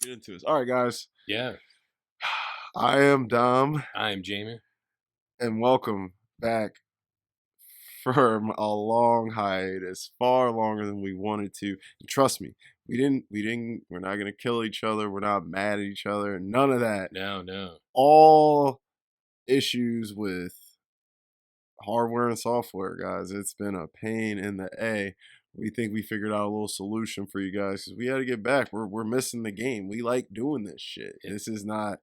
Get into this. All right, guys. Yeah, I am Dom, I am Jamie. and welcome back from a long hiatus, far longer than we wanted to. And trust me, we're not gonna kill each other. We're not mad at each other. None of that. No. All issues with hardware and software, guys. It's been a pain in the A. We think we figured out a little solution for you guys because we had to get back. We're missing the game. We like doing this shit. This is not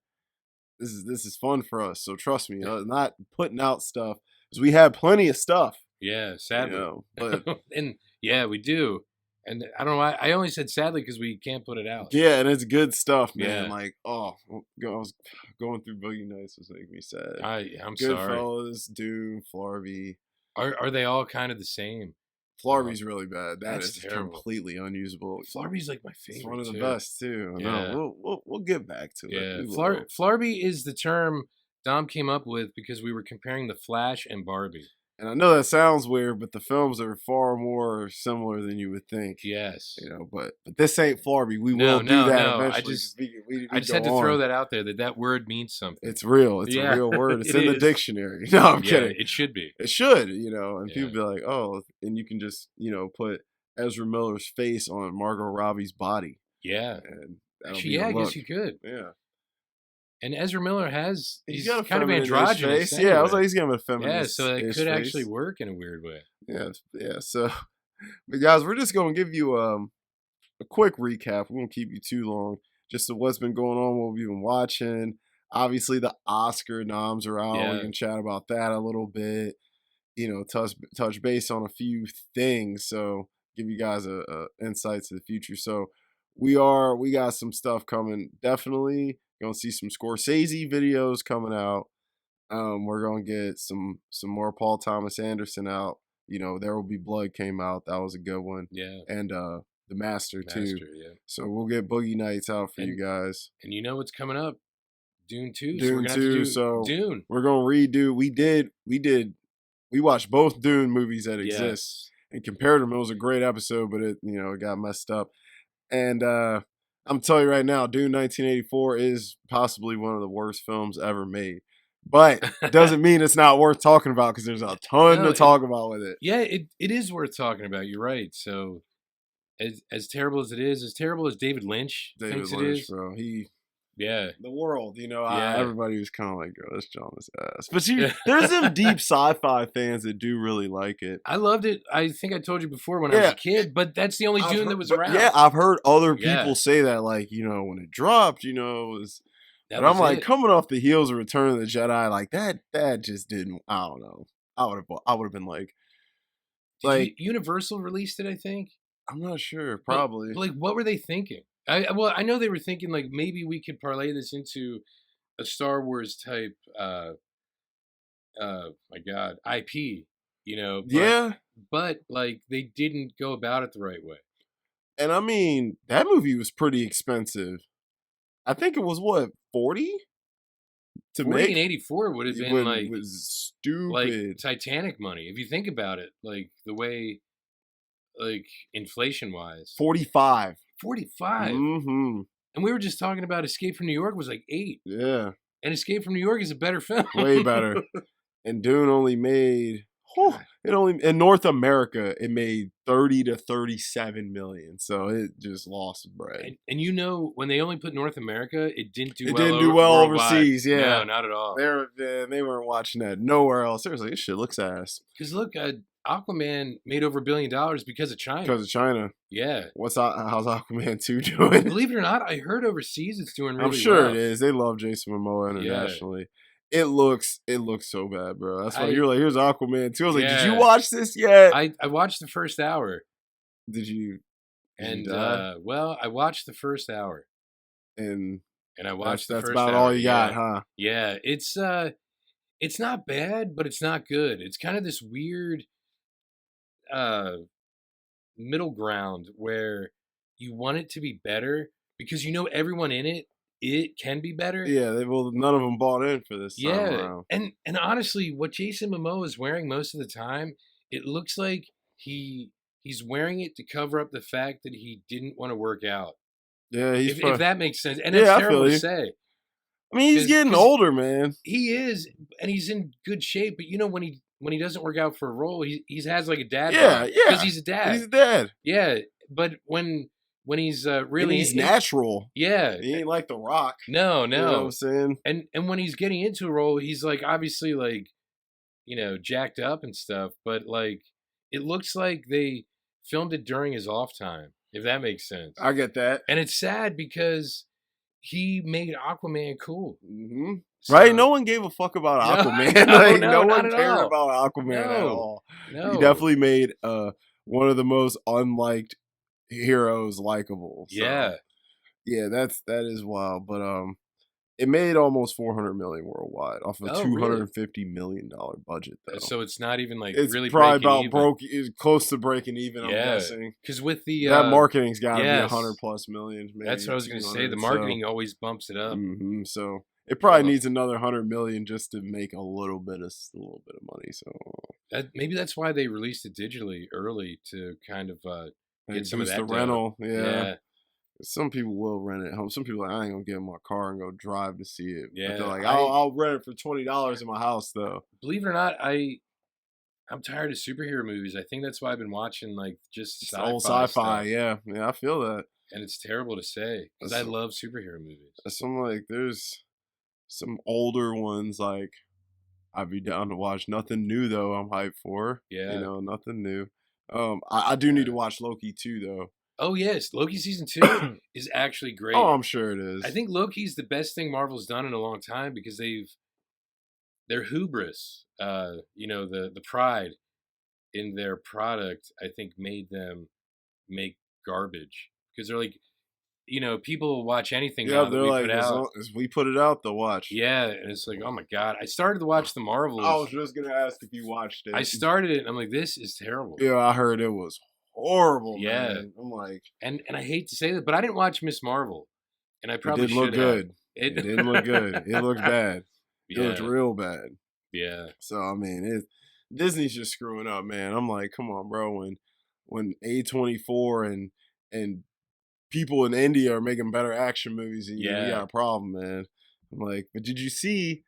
this is fun for us. So trust me, not putting out stuff because we have plenty of stuff. Yeah, sadly. But and yeah, we do. And I don't know why. I only said sadly because we can't put it out. yeah, and it's good stuff, man. Yeah. Like, I was going through Boogie Nights was making me sad. I'm sorry. Goodfellas, Doom, Flarby. Are they all kind of the same? Flarby's really bad. That's is terrible. Completely unusable. Flarby's like my favorite. It's one of the too. best too. Yeah. No, we'll get back to it. Yeah, Flarby is the term Dom came up with because we were comparing The Flash and Barbie. And I know that sounds weird, but the films are far more similar than you would think. Yes. But this ain't Flarby. We will do that eventually. I just had to throw that out there that word means something. It's real. It's a real word. It's in the dictionary. No, I'm kidding. It should be. It should, and people be like, oh, and you can just, put Ezra Miller's face on Margot Robbie's body. Yeah. And actually, I guess you could. Yeah. And Ezra Miller he's got a kind of androgynous. Face. Yeah, I was like, he's got a feminist. Yeah, so it could actually work in a weird way. Yeah. So, but guys, we're just gonna give you a quick recap. We won't keep you too long. Just of what's been going on, what we've been watching. Obviously, the Oscar noms are out. Yeah. We can chat about that a little bit. Touch base on a few things. So, give you guys a insight to the future. So, we got some stuff coming. Definitely gonna see some Scorsese videos coming out. We're gonna get some more Paul Thomas Anderson out. There Will Be Blood came out. That was a good one. Yeah. And The Master too. Yeah. So we'll get Boogie Nights out for you guys. And you know what's coming up? Dune 2. Dune 2. So Dune. We're gonna redo. We watched both Dune movies that exist and compared them. It was a great episode, but it got messed up. And I'm telling you right now, Dune 1984 is possibly one of the worst films ever made. But doesn't mean it's not worth talking about because there's a ton to talk about with it. Yeah, it is worth talking about. You're right. So as terrible as it is, as terrible as David Lynch thinks it is, bro. The world, everybody was kind of like, "Yo, let's John this ass." But there's some deep sci-fi fans that do really like it. I loved it. I think I told you before when I was a kid, but that's the only Dune that was around. Yeah, I've heard other people say that, like, when it dropped, but I'm like, coming off the heels of Return of the Jedi, like that just didn't. I don't know. I would have been like, Universal released it. I think. I'm not sure. Probably. But like, what were they thinking? I know they were thinking like maybe we could parlay this into a Star Wars type my God, IP, but like they didn't go about it the right way. And I mean, that movie was pretty expensive. I think it was what, 40 to 40 make in 84 would have been like, was stupid, like Titanic money if you think about it, like the way, like inflation wise. 45. Mm-hmm. And we were just talking about Escape from New York was like 8. Yeah. And Escape from New York is a better film. Way better. And Dune only made in North America it made 30 to 37 million. So it just lost bread. And when they only put North America, it didn't do well overseas. Yeah. No, not at all. They weren't watching that nowhere else. Seriously, this shit looks ass. Because look, Aquaman made over $1 billion because of China. Because of China. Yeah. How's Aquaman 2 doing? Believe it or not, I heard overseas it's doing really well. I'm sure it is. They love Jason Momoa internationally. Yeah. It looks so bad, bro. That's why you're like, here's Aquaman 2. I was like, did you watch this yet? I watched the first hour. Did you? I watched the first hour. And I watched the that's first about hour. all you got, huh? Yeah. It's not bad, but it's not good. It's kind of this weird middle ground where you want it to be better because everyone in it can be better. Yeah, none of them bought in for this time around. And honestly, what Jason Momoa is wearing most of the time, it looks like he's wearing it to cover up the fact that he didn't want to work out. Yeah, he's if probably. that makes sense. And that's Yeah, I feel terrible to you. say I mean, he's getting because older, man. he is, and he's in good shape. But when he doesn't work out for a role, he has like a dad Yeah, bod because yeah. he's a He's dad. a dad, Yeah, but when he's and really he's natural. yeah, He ain't like The Rock. no, You know what I'm no, saying? and when he's getting into a role, he's like obviously like jacked up and stuff, but like it looks like they filmed it during his off time, if that makes sense. I get that. And it's sad because he made Aquaman cool. Hmm. Right? So No one gave a fuck about no, Aquaman. no, Like no, no not one at cared all. about Aquaman at No, all. He no. definitely made one of the most unliked heroes likable. So Yeah. yeah, that is wild. But it made almost 400 million worldwide off a Oh, really? $250 million budget though. So it's not even like It's really probably breaking about even. is close to breaking even, I'm Yeah. guessing. Because with the That marketing's got to be yes, 100 plus million, maybe that's what I was gonna say. The 200. marketing always bumps it up. So it probably Well, needs another 100 million just to make a little bit of money. So maybe that's why they released it digitally early to kind of get and some of boost the that dough. rental. Yeah, Yeah. some people will rent it home. Some people are like, I ain't gonna get in my car and go drive to see it. But they're Yeah. like, I'll rent it for $20 in my house though. Believe it or not, I'm tired of superhero movies. I think that's why I've been watching like just It's old sci-fi sci-fi. stuff. Yeah, yeah, I feel that. And it's terrible to say because I That's, love superhero movies. some like there's some older ones like I'd be down to watch. Nothing new though. I'm hyped for. Yeah. Nothing new. I do need to Yeah. watch Loki too though. Oh yes, Loki season 2 is actually Oh, great. I'm sure it is. I think Loki's the best thing Marvel's done in a long time because their hubris, the pride in their product, I think made them make garbage because they're like, people will watch anything Yeah, now that they're we like put as out. long as we put it out, they'll watch. Yeah, and it's like, oh my god, I started to watch the I was Marvels. just gonna ask if you watched it. I started it, and I'm like, this is terrible. Yeah, I heard it was horrible, Yeah, man. I'm like, and I hate to say that, but I didn't watch Miss Marvel, and I it probably didn't look should have. good. It didn't look good. It looked bad. It looked Yeah, real bad. yeah, So I mean, Disney's just screwing up, man. I'm like, come on, bro. When A24 and people in India are making better action movies than you, we yeah. got a problem, man. I'm like, but did you see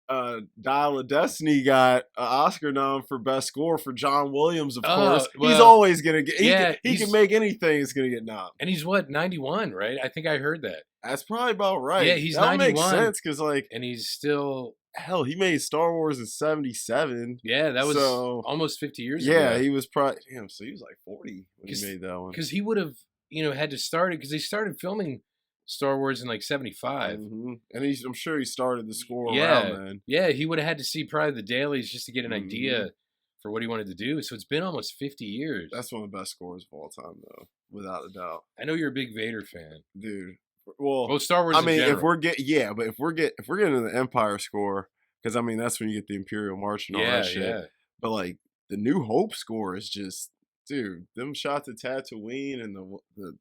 Dial of Destiny got an Oscar nom for best score for John Williams, of course. He's Well, always gonna get yeah, he can make anything that's gonna get nom. and he's what 91, right? I think I heard that. That's probably about right. Yeah, he's That would make 91, sense because like and he's still. hell, he made Star Wars in '77. Yeah, that was So almost 50 years yeah, ago. he was probably damn. So he was like 40 when he 'Cause- made that one. Because he would have, had to start it because they started filming Star Wars in like 75. And I'm sure he started the score Yeah, around then. yeah, he would have had to see probably the dailies just to get an Mhm. idea for what he wanted to do. So it's been almost 50 years. That's one of the best scores of all time, though, without a doubt, I know you're a big Vader fan. dude. Well, Well, Star Wars I in mean, general. if we're getting into the Empire score, because I mean that's when you get the Imperial March and all Yeah, that shit. yeah. But like the New Hope score is just, dude, them shots at Tatooine and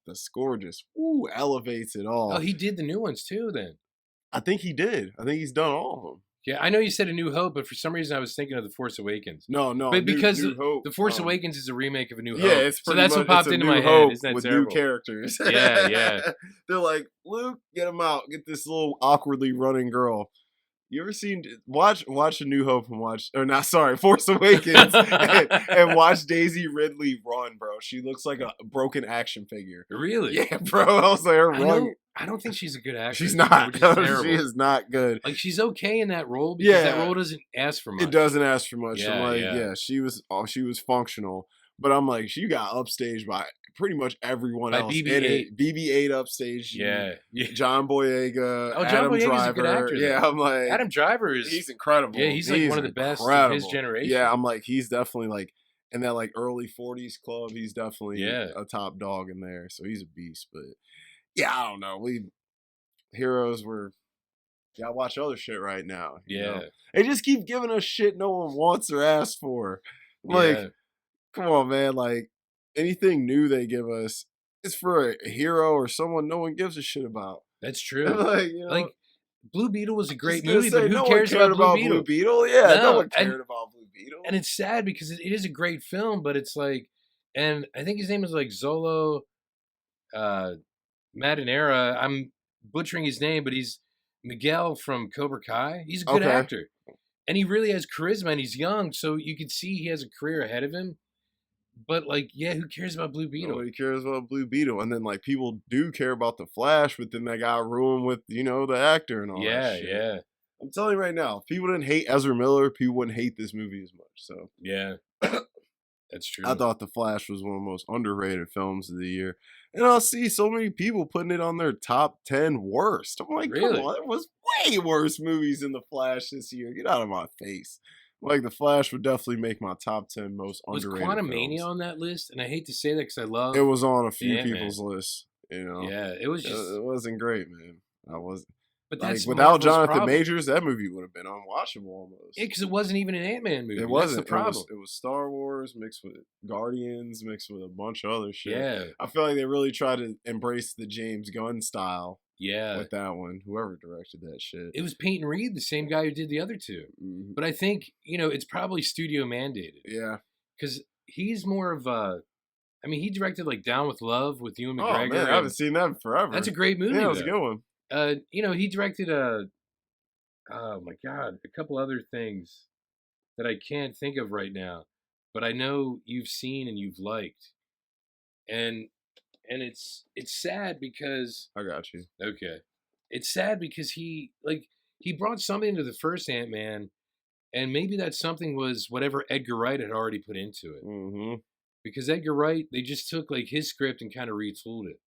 the score just elevates it all. Oh, he did the new ones too then. I think he did. I think he's done all of them. Yeah, I know you said A New Hope, but for some reason I was thinking of The Force Awakens. No, But because New Hope, The Force Awakens is a remake of A New Hope. yeah, it's so pretty that's much, what popped it's a into New my Hope head. Isn't that with terrible? new characters. Yeah, yeah. They're like, Luke, get him out. Get this little awkwardly running girl. You ever seen watch A New Hope and Force Awakens and watch Daisy Ridley run, bro. She looks like a broken action figure. Really? Yeah, bro. I was like, her run. I don't think she's a good actress. She's not. Which is terrible. She is not good. Like she's okay in that role because that Yeah. role doesn't ask for much. It doesn't ask for much. I'm Yeah, like, yeah. yeah, she was functional, but I'm like, she got upstaged by pretty much everyone By else in BB-8. it. BB-8 upstaged. you. Yeah. Yeah. John Boyega. Oh, John Adam Boyega's Driver. a good actor, though. Yeah, I'm like, Adam Driver is he's incredible. Yeah, he's like one of the best of his incredible. generation. Yeah, I'm like, he's definitely like in that like early 40s club. He's definitely Yeah. a top dog in there. So he's a beast. But yeah, I don't know. Gotta watch other shit right now. you Yeah. know? They just keep giving us shit no one wants or asks for. Like, Yeah. come on, man. Like, anything new they give us is for a hero or someone no one gives a shit about. That's true. like, Like Blue Beetle was a great just gonna movie, say, but who no cares one cared about Blue Beetle? Blue Beetle? Yeah, no, No, one cared about Blue Beetle. And it's sad because it is a great film, but it's like, and I think his name is like Zolo, Madanera. I'm butchering his name, but he's Miguel from Cobra Kai. He's a good Okay. actor, and he really has charisma, and he's young, so you can see he has a career ahead of him. But like, yeah, who cares about Blue Beetle? Nobody cares about Blue Beetle. And then like people do care about the Flash, but then they got ruined with, the actor and all that Yeah, shit. yeah, I'm telling you right now, if people didn't hate Ezra Miller, people wouldn't hate this movie as much. So yeah. That's I true. thought The Flash was one of the most underrated films of the year. And I'll see so many people putting it on their top 10 worst. I'm like, come Really? on, there was way worse movies than The Flash this year. Get out of my face. Like, The Flash would definitely make my top 10 most Was underrated Quantumania films. on that list? And I hate to say that because I It love was on a few Ant Man. people's lists. Yeah, it was just. It wasn't great, man. I was But like, that's without Marvel's Jonathan problem. Majors, that movie would have been unwatchable Yeah, almost. because it wasn't even an Ant Man movie. It That's the wasn't. problem. It was Star Wars mixed with Guardians mixed with a bunch of other shit. Yeah, I feel like they really tried to embrace the James Gunn style yeah. with that one. Whoever directed that shit. It was Peyton Reed, the same guy who did the other two. Mhm. But I think it's probably studio mandated Yeah. because he's more of a. I mean, he directed like Down with Love with Ewan Oh McGregor. man, I haven't seen that in forever. That's a great movie. Yeah, it was a though. good one. He directed a. Oh my God, a couple other things that I can't think of right now, but I know you've seen and you've liked, and it's sad because I got you. okay, it's sad because he brought something to the first Ant Man, and maybe that something was whatever Edgar Wright had already put into it. Mm-hmm. Because Edgar Wright, they just took like his script and kind of retooled it.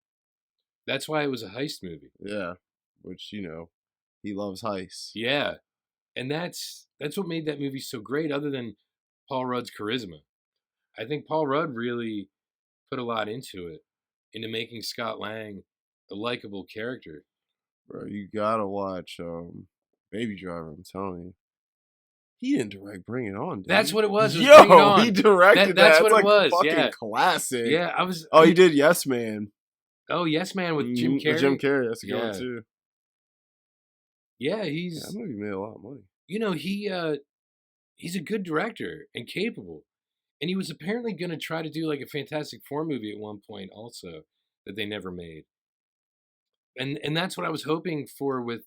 That's why it was a heist movie. Yeah. Which, he loves heists. Yeah, and that's what made that movie so great. Other than Paul Rudd's charisma, I think Paul Rudd really put a lot into making Scott Lang a likable character. Bro, you gotta watch Baby Driver, I'm telling you. He didn't direct Bring It On, did That's he? what it was. It was Bring It Yo, On. he directed That's that. what It's it like was. a fucking Yeah, classic. yeah. I was. Oh, he did Yes Man. Oh, Yes Man with Jim With Carrey. Jim Carrey, that's a good one Yeah, too. yeah. Yeah, He's that movie made a lot of money. he's a good director and capable. And he was apparently going to try to do like a Fantastic Four movie at one point, also that they never made. And that's what I was hoping for with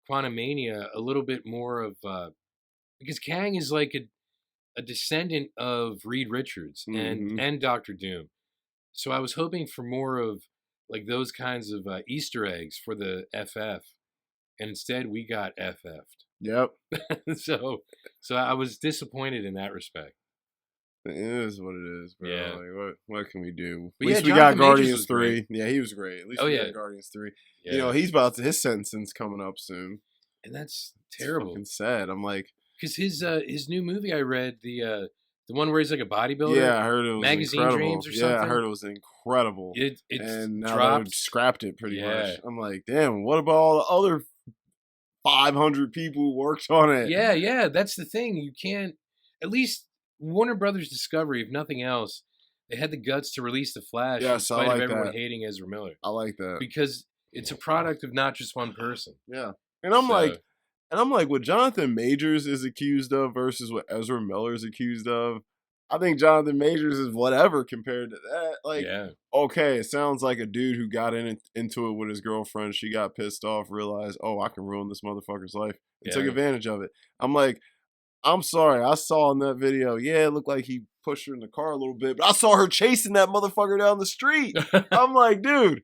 Quantumania, a little bit more of because Kang is like a descendant of Reed Richards and Mm-hmm. and Doctor Doom. So I was hoping for more of like those kinds of Easter eggs for the FF, and instead we got FF'd. Yep. So I was disappointed in that respect. It is what it is, bro. Yeah. Like what can we do? But At least yeah, we got Jonathan Majors Guardians was 3. great. Yeah, he was great. At least Oh we yeah, got Guardians 3. yeah, His sentencing's coming up soon. and that's It's terrible fucking sad. I'm like, because his new movie I read the one where he's like a bodybuilder. yeah, I heard it was Magazine incredible. Dreams or Yeah, I something. heard it was incredible. It's And now dropped. they scrapped it pretty Yeah. much. I'm like, damn, what about all the other 500 people who worked on it? Yeah, that's the thing. You can't. At least Warner Brothers Discovery, if nothing else, they had the guts to release the Flash in Yes, I spite like of everyone that. hating Ezra Miller I like that. because it's a product of not just one person. Yeah. And I'm like, So, what Jonathan Majors is accused of versus what Ezra Miller is accused of. I think Jonathan Majors is whatever compared to that. Like, yeah, okay, it sounds like a dude who got into it with his girlfriend. She got pissed off, realized, oh, I can ruin this motherfucker's life, and took Yeah. advantage of it. I'm like, I'm sorry. I saw in that video, yeah, it looked like he pushed her in the car a little bit, but I saw her chasing that motherfucker down the street. I'm like, dude,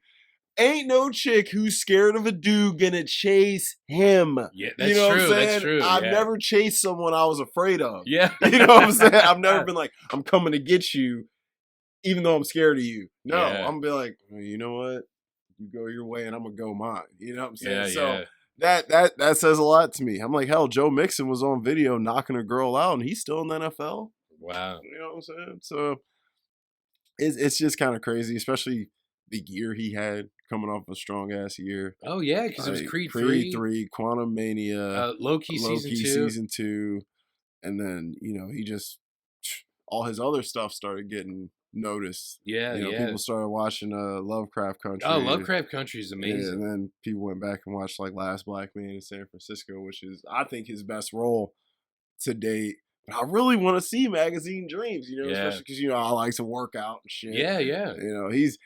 ain't no chick who's scared of a dude gonna chase him. Yeah, that's You know true. what I'm saying? That's true. I've yeah. never chased someone I was afraid of. Yeah. You know what I'm saying? I've never been like, I'm coming to get you, even though I'm scared of you. No, Yeah. I'm gonna be like, well, you know what? You go your way and I'm gonna go mine. You know what I'm saying? Yeah, So yeah. that says a lot to me. I'm like, hell, Joe Mixon was on video knocking a girl out and he's still in the NFL. Wow. You know what I'm saying? So it's just kind of crazy, especially the year he had coming off a strong ass year. Oh yeah, because it was Like, Creed Creed 3, 3, Quantum Mania, Loki season Loki 2. season 2, and then he just all his other stuff started getting noticed. Yeah, yeah. People started watching Lovecraft Country. Oh, Lovecraft Country is Yeah, amazing. and then people went back and watched like Last Black Man in San Francisco, which is I think his best role to date. but I really want to see Magazine Dreams, Yeah. especially because I like to work out and shit. Yeah, yeah. He's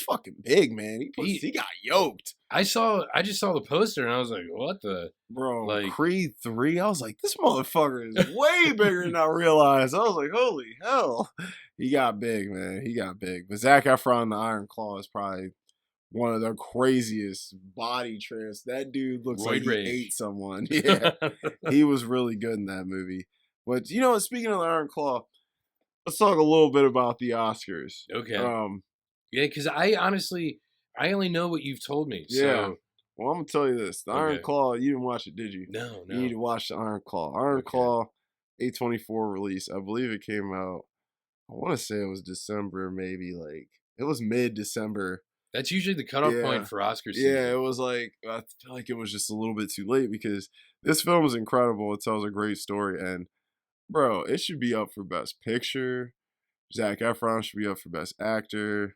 fucking big, man. He He got yoked. I just saw the poster and I was like, "What the?" Bro, Like, Creed 3, I was like, this motherfucker is way bigger than I realized. I was like, holy hell. He got big, man. He got big. But Zac Efron in the Iron Claw is probably one of the craziest body trans. That dude looks like roid he rage. ate someone. Yeah, he was really good in that movie. But speaking of the Iron Claw, let's talk a little bit about the Oscars. Okay. Yeah, because I only know what you've told me. Yeah. So Well, I'm gonna tell you this: the Iron okay. Claw. You didn't watch it, did you? No, You need no. to watch the Iron Claw. Iron Okay. Claw, A24 release. I believe it came out. I want to say it was December, maybe like it was mid December. That's usually the cutoff point Yeah, for Oscar yeah. It season. was like I feel like it was just a little bit too late because this film is incredible. It tells a great story, and bro, it should be up for Best Picture. Zac Efron should be up for Best Actor.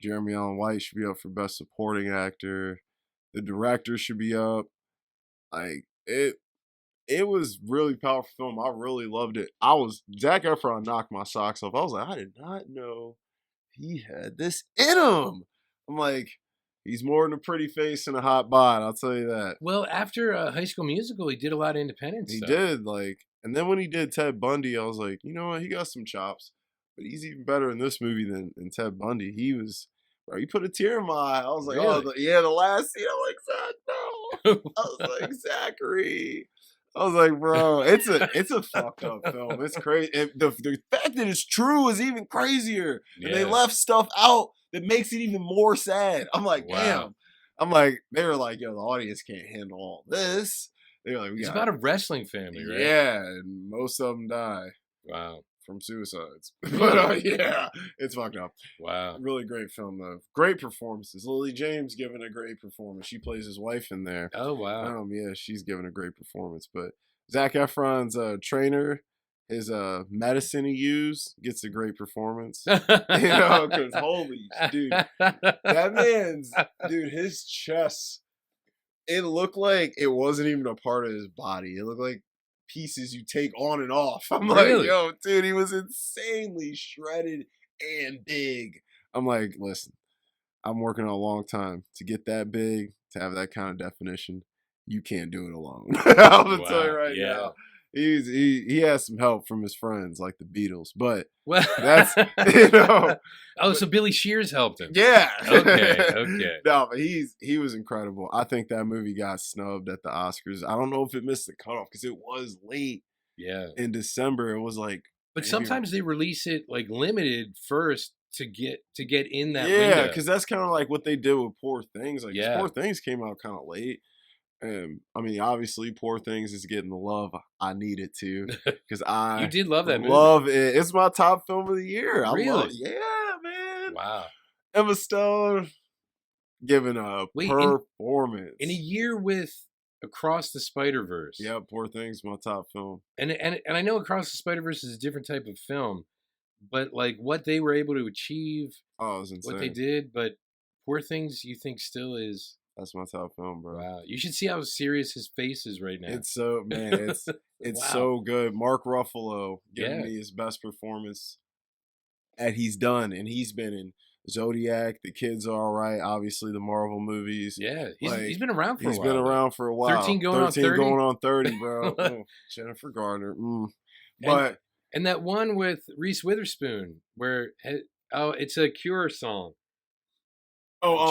Jeremy Allen White should be up for Best Supporting Actor. The director should be up. Like it was really powerful film. I really loved it. Zac Efron knocked my socks off. I was like, I did not know he had this in him. I'm like, he's more than a pretty face and a hot bod. I'll tell you that. Well, after High School Musical, he did a lot of independent He stuff. did and then when he did Ted Bundy, I was like, you know what? He got some chops, but he's even better in this movie than Ted Bundy. Bro, he put a tear in my eye. I was like, oh, Really? the last scene. I'm like, Zach, no. I was like, Zachary. I was like, bro, it's a fucked up film. It's crazy. And the fact that it's true is even crazier. And they Yeah. left stuff out that makes it even more sad. I'm like, Wow. damn. I'm like, they were like, yo, the audience can't handle all this. They were like, It's about a wrestling family, right? yeah, and most of them die Wow. from suicides. But Really? yeah, it's fucked up. Wow. Really great film though. Great performances. Lily James giving a great performance. She plays his wife in there. Oh wow. Yeah, she's giving a great performance. But Zac Efron's trainer, his medicine he used gets a great performance. Because holy dude, that his chest. It looked like it wasn't even a part of his body. It looked like pieces you take on and off. I'm Really? like, yo, dude, he was insanely shredded and big. I'm like, listen, I'm working a long time to get that big, to have that kind of definition. You can't do it alone. I'm gonna tell you Wow. right Yeah. now. He has some help from his friends like the Beatles, but Well, that's oh, so Billy Shears helped him. yeah. Okay. Okay. No, but he was incredible. I think that movie got snubbed at the Oscars. I don't know if it missed the cutoff because it was late Yeah. in December. It was like But maybe sometimes they release it like limited first to get in that yeah, window. because that's kind of like what they did with Poor Things. Like Yeah. Poor Things came out kind of late. And I mean, obviously, Poor Things is getting the love I need it to because I You did love that movie. love it. It's my top film of the year. Really? Yeah, man. Wow. Emma Stone giving a Wait, performance in a year with Across the Spider-Verse. Yeah, Poor Things, my top film. And I know Across the Spider-Verse is a different type of film, but like what they were able to achieve, Oh, it was insane. what they did, but Poor Things you think still is That's my top film, bro. wow. You should see how serious his face is right now. It's so it's Wow. so good. Mark Ruffalo giving Yeah. me his best performance that he's done, and he's been in Zodiac, The Kids Are Alright, obviously the Marvel movies. Yeah, Like, he's been around for a He's while. been though. around for a while. 13 going on 30? going on 30, bro. Oh, Jennifer Garner. But And that one with Reese Witherspoon where it's a Cure song.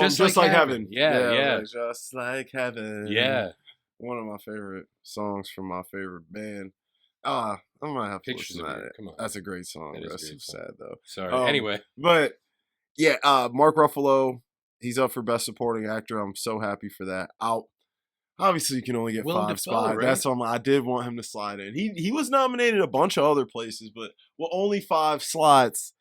just like heaven. Yeah, yeah. like, just like heaven. Yeah. One of my favorite songs from my favorite band. I might have to Pictures listen of to You. that. Come on. That's a great song. That is a That's so great song. sad though. Sorry. Anyway. But yeah, Mark Ruffalo, he's up for Best Supporting Actor. I'm so happy for that. Obviously you can only get Willem 5 Dafoe, spots. right? That's on I did want him to slide in. He was nominated a bunch of other places, but with only 5 slots,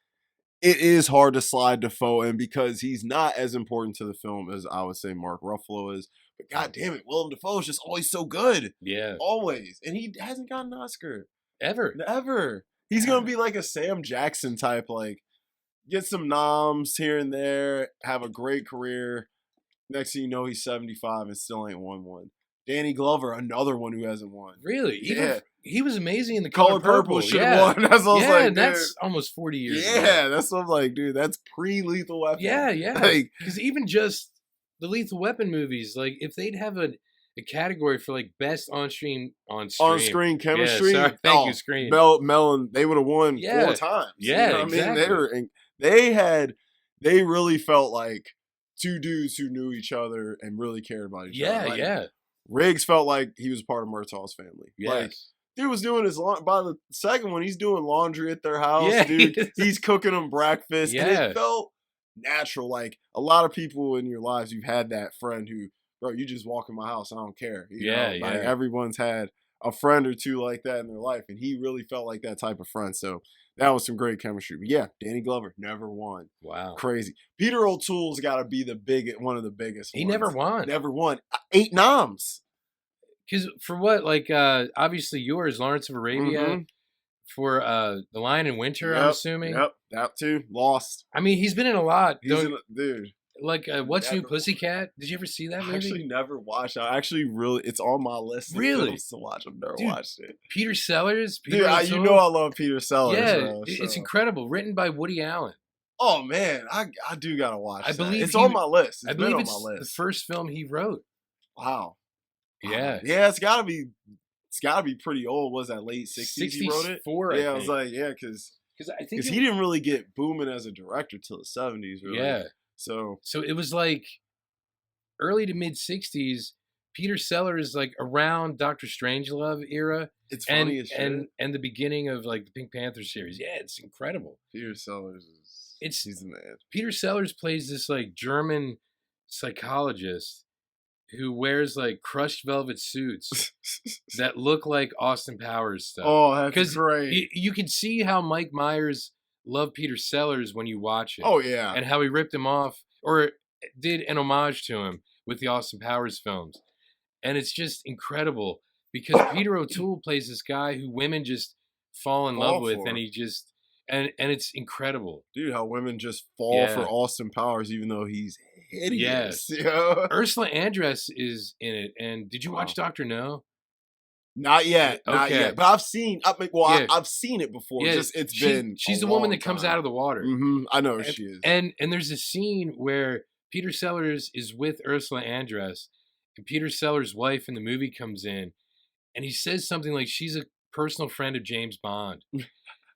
it is hard to slide Dafoe in because he's not as important to the film as I would say Mark Ruffalo is. But god damn it, Willem Dafoe is just always so good. Yeah. Always. And he hasn't gotten an Oscar. Ever. Never. He's gonna be like a Sam Jackson type, like get some noms here and there, have a great career. Next thing you know, he's 75 and still ain't won one. Danny Glover, another one who hasn't won. Really? Yeah. He was amazing in The Color Color Purple Purple. should have Yeah. won. That's what I was Yeah, like, and dude. that's almost 40 years ago. Yeah, that's what I'm like, dude. That's pre-Lethal Weapon. Yeah, yeah. Like, Because even just the Lethal Weapon movies, like if they'd have a category for like best on-screen on-screen chemistry. Yeah, sorry. Thank you, Screen. Mel and they would have won 4 Yeah. times. Yeah, you know what exactly. I mean? They really felt like two dudes who knew each other and really cared about each other. Yeah, Like, yeah. Riggs felt like he was part of Murtaugh's family. Yes. Like, dude was doing by the second one, he's doing laundry at their house, Yeah, dude. He's cooking them breakfast. And Yeah. it felt natural. Like, a lot of people in your lives, you've had that friend who, bro, you just walk in my house, I don't care. You know? Like, everyone's had a friend or two like that in their life, and he really felt like that type of friend. So that was some great chemistry. But yeah, Danny Glover never won. Wow. Crazy. Peter O'Toole's got to be one of the biggest He ones. never won. Never won. 8 noms. Because for what, like, obviously yours, Lawrence of Arabia, for The Lion in Winter, I'm assuming. Yep, that too. Lost. I mean, he's been in a lot. Dude. Like, What's New Pussycat? Did you ever see that movie? I actually never watched it. I actually really, it's on my list of films to watch. I've never watched it. Peter Sellers? Dude, you know I love Peter Sellers. Yeah, bro, it's incredible. Written by Woody Allen. Oh, man. I do got to watch I believe it's on my list. I believe it's the first film he wrote. Wow. Yeah. Yeah, it's got to be pretty old. Was that late 60s he wrote it? Yeah, I was like, yeah, because he didn't really get booming as a director till the 70s, really. Yeah. So it was like early to mid 60s. Peter Sellers, like around Doctor Strangelove era. It's funny as shit. And the beginning of like the Pink Panther series. Yeah, it's incredible. Peter Sellers he's the man. Peter Sellers plays this like German psychologist who wears like crushed velvet suits that look like Austin Powers stuff. Oh, that's great. You can see how Mike Myers loved Peter Sellers when you watch it. Oh, yeah. And how he ripped him off or did an homage to him with the Austin Powers films. And it's just incredible because Peter O'Toole plays this guy who women just fall in love with, and he just and it's incredible. Dude, how women just fall for Austin Powers even though he's hideous. Yes. Yeah. Ursula Andress is in it. And did you watch Dr. No? Not yet. Not yet. But I've seen I've seen it before. Yeah. She's the woman that comes out of the water. Mm-hmm. I know who she is. And there's a scene where Peter Sellers is with Ursula Andress, and Peter Sellers' wife in the movie comes in, and he says something like she's a personal friend of James Bond.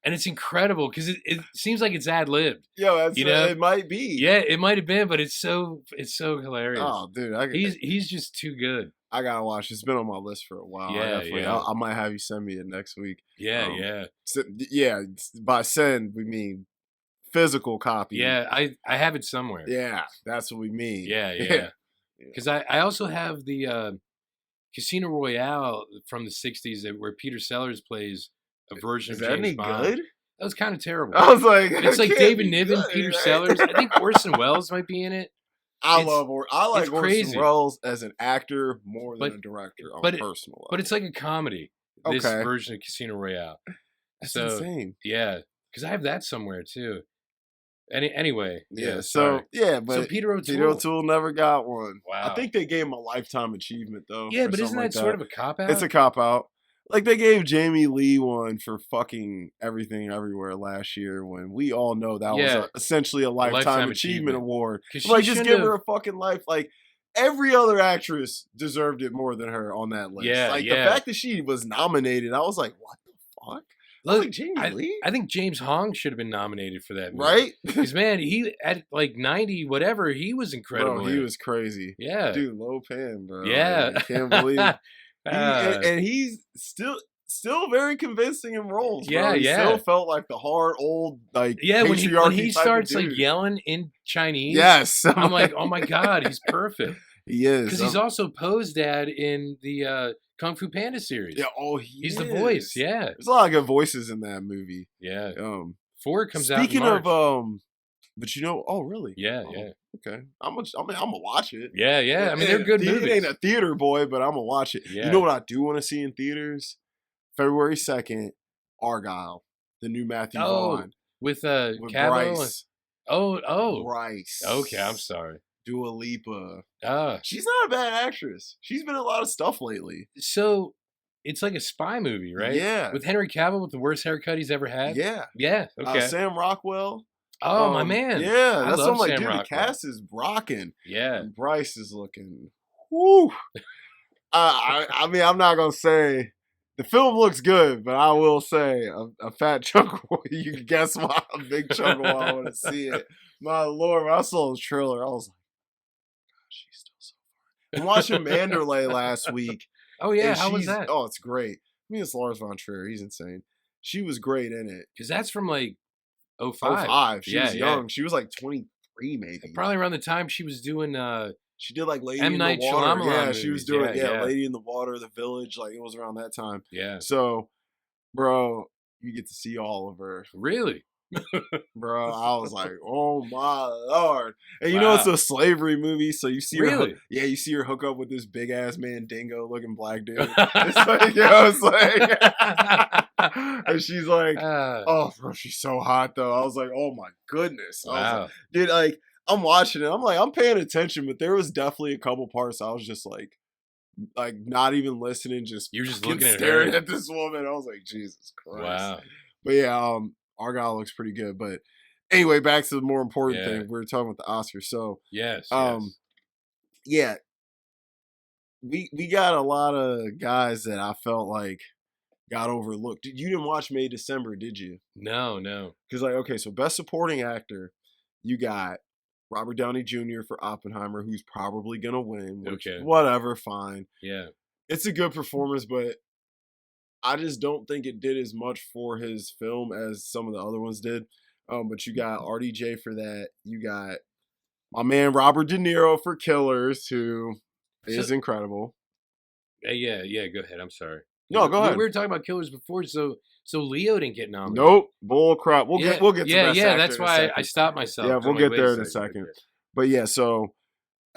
And it's incredible because it seems like it's ad-libbed. Yo, it might be. Yeah, it might have been, but it's so hilarious. Oh, dude, he's just too good. I gotta watch. It's been on my list for a while. Yeah. I might have you send me it next week. Yeah. So, yeah. By send we mean physical copy. Yeah, I have it somewhere. Yeah, that's what we mean. Yeah. Because I also have the Casino Royale from the '60s where Peter Sellers plays a version of James Bond. Good? That was kind of terrible. I was like, it's like David Niven, Peter Sellers. I think Orson Welles might be in it. I like Orson Welles as an actor more than a director on a personal level. But it's like a comedy. This version of Casino Royale. That's insane. Yeah, because I have that somewhere too. Anyway, so Peter O'Toole never got one. Wow. I think they gave him a lifetime achievement though. Yeah, but isn't that sort of a cop out? It's a cop out. Like they gave Jamie Lee one for fucking Everything Everywhere last year when we all know that was essentially a lifetime achievement award. Like just give her a fucking life. Like every other actress deserved it more than her on that list. Yeah, like the fact that she was nominated, I was like, what the fuck? Look, Jamie Lee? I think James Hong should have been nominated for that movie. Right? Because, man, he, at like 90, whatever, he was incredible. Bro, he was crazy. Yeah. Dude, Lo Pan, bro. Yeah. I can't believe it. And he's still very convincing in roles. Bro. He still felt like the hard old when he starts like yelling in Chinese. Yes. I'm like, oh my God, he's perfect. He is. Because he's also Poe's dad in the Kung Fu Panda series. Yeah, he's the voice. Yeah. There's a lot of good voices in that movie. Yeah. 4 comes out in March. Speaking of but really? Yeah. Okay. I'm gonna watch it. Yeah. I mean, they're good movies. It ain't a theater boy, but I'm gonna watch it. Yeah. You know what I do want to see in theaters? February 2nd, Argyle, the new Matthew Vaughn. With Bryce. Oh. Bryce. Okay, I'm sorry. Dua Lipa. Uh, She's not a bad actress. She's been in a lot of stuff lately. so it's like a spy movie, right? Yeah, With Henry Cavill with the worst haircut he's ever had. yeah. Yeah. Okay. Sam Rockwell. Oh, my man. Yeah, I that's what love I'm like, Sam dude. The Rockwell. cast is rocking. Yeah. And Bryce is looking. Whoo. I mean, I'm not gonna say the film looks good, but I will say a fat chunk. You can guess why a big chunk of why I want to see it. My lord, when I saw the trailer, I was like, she's still so far. I'm watching Manderley last week. Oh yeah. And How was that? Oh, it's great. I mean, it's Lars von Trier. He's insane. She was great in it. Because that's from like Oh 05. five. She Yeah, was young. She was like 23, maybe. Probably around the time she was doing She did like Lady M. in Night the Water. Shyamalan Yeah, movies. she was doing Yeah. Lady in the Water, The Village. Like it was around that time. Yeah. So, bro, you get to see all of her. Really? Bro, I was like, oh my lord. And you know it's a slavery movie, so you see her Really? you see her hook up with this big ass Mandingo looking black dude. It's like, it's like and she's like, oh bro, she's so hot though. I was like, oh my goodness. Wow. Dude, like I'm watching it. I'm like, I'm paying attention, but there was definitely a couple parts I was just like not even listening, just You're just looking at staring her. at this woman. I was like, Jesus Christ. Wow. But yeah, Argyle looks pretty good. But anyway, back to the more important thing. We were talking about the Oscars. So yes. yeah. We got a lot of guys that I felt like got overlooked. You didn't watch May December, did you? No. Because like, okay, so best supporting actor, you got Robert Downey Jr. for Oppenheimer, who's probably gonna win. Which, whatever, fine. Yeah. It's a good performance, but I just don't think it did as much for his film as some of the other ones did. But you got RDJ for that. You got my man Robert De Niro for Killers, who is incredible. Yeah. Go ahead. I'm sorry. No, go ahead. We were talking about Killers before, so Leo didn't get nominated. Nope, bull crap. We'll get to Best Actor that's in a why second. I stopped myself. Yeah, we'll get there in a second. But yeah, so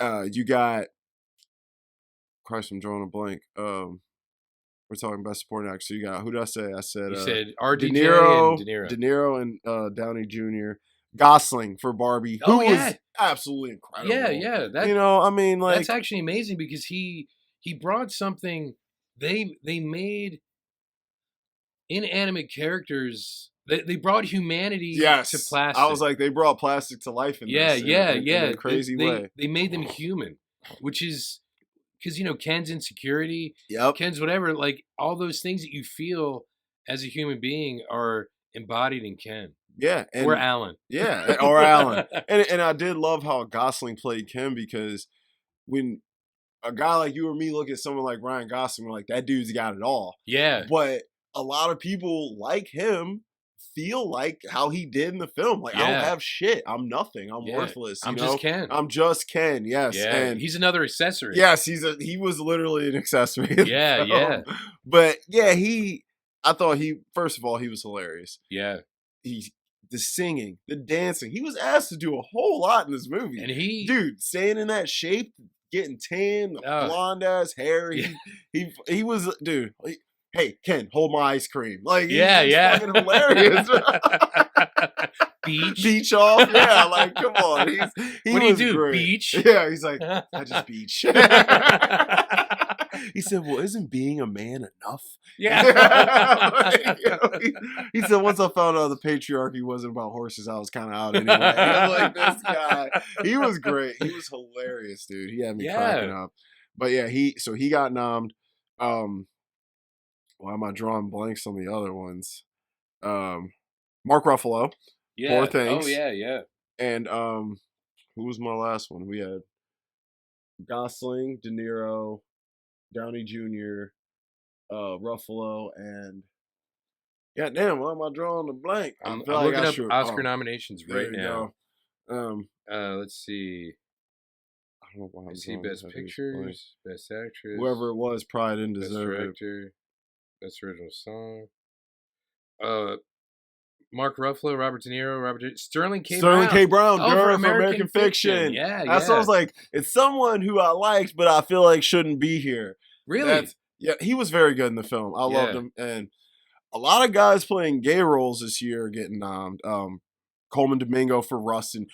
you got Christ, I'm drawing a blank. We're talking best supporting actor. So you got, who did I say? I said you said RDJ De Niro, and De Niro. De Niro and Downey Jr. Gosling for Barbie, who was absolutely incredible. Yeah. That, you know, I mean, like that's actually amazing because he brought something. They made inanimate characters. They brought humanity to plastic. I was like, they brought plastic to life in this. In a crazy way. They made them human, which is because Ken's insecurity, Ken's whatever, like all those things that you feel as a human being are embodied in Ken. Yeah, or Alan. Yeah, or Alan. And I did love how Gosling played Ken, because when a guy like you or me look at someone like Ryan Gosling, we're like, that dude's got it all. Yeah. But a lot of people like him feel like how he did in the film. Like, I don't have shit. I'm nothing. I'm worthless. I'm just Ken. I'm just Ken. Yes. Yeah. And he's another accessory. Yes. He was literally an accessory. Yeah. But yeah, I thought first of all, he was hilarious. Yeah. The singing, the dancing. He was asked to do a whole lot in this movie. And dude, staying in that shape, getting tan, the blonde ass hair. He was, dude. Hey, Ken, hold my ice cream. Like, he's fucking hilarious. Beach off. Yeah, like, come on. What do you do? Great. Beach? Yeah, he's like, I just beach. He said, well, isn't being a man enough? Yeah. Like, he said, once I found out the patriarchy wasn't about horses, I was kind of out anyway. I'm like, this guy. He was great. He was hilarious, dude. He had me cracking up. But yeah, he got nommed. Why am I drawing blanks on the other ones? Mark Ruffalo. Yeah. Poor Things. Oh, yeah. And who was my last one? We had Gosling, De Niro, Downey Jr., Ruffalo, and why am I drawing a blank? I'm looking up Oscar nominations right now. Let's see. I don't know why Let's see Best Pictures, Best Actress. Whoever it was probably didn't deserve Best Director, Best Original Song. Mark Ruffalo, Robert De Niro, Sterling K. Brown, for American Fiction. Yeah. That sounds like it's someone who I liked, but I feel like shouldn't be here. Really? He was very good in the film. I loved him, and a lot of guys playing gay roles this year are getting nommed. Coleman Domingo for Rust, and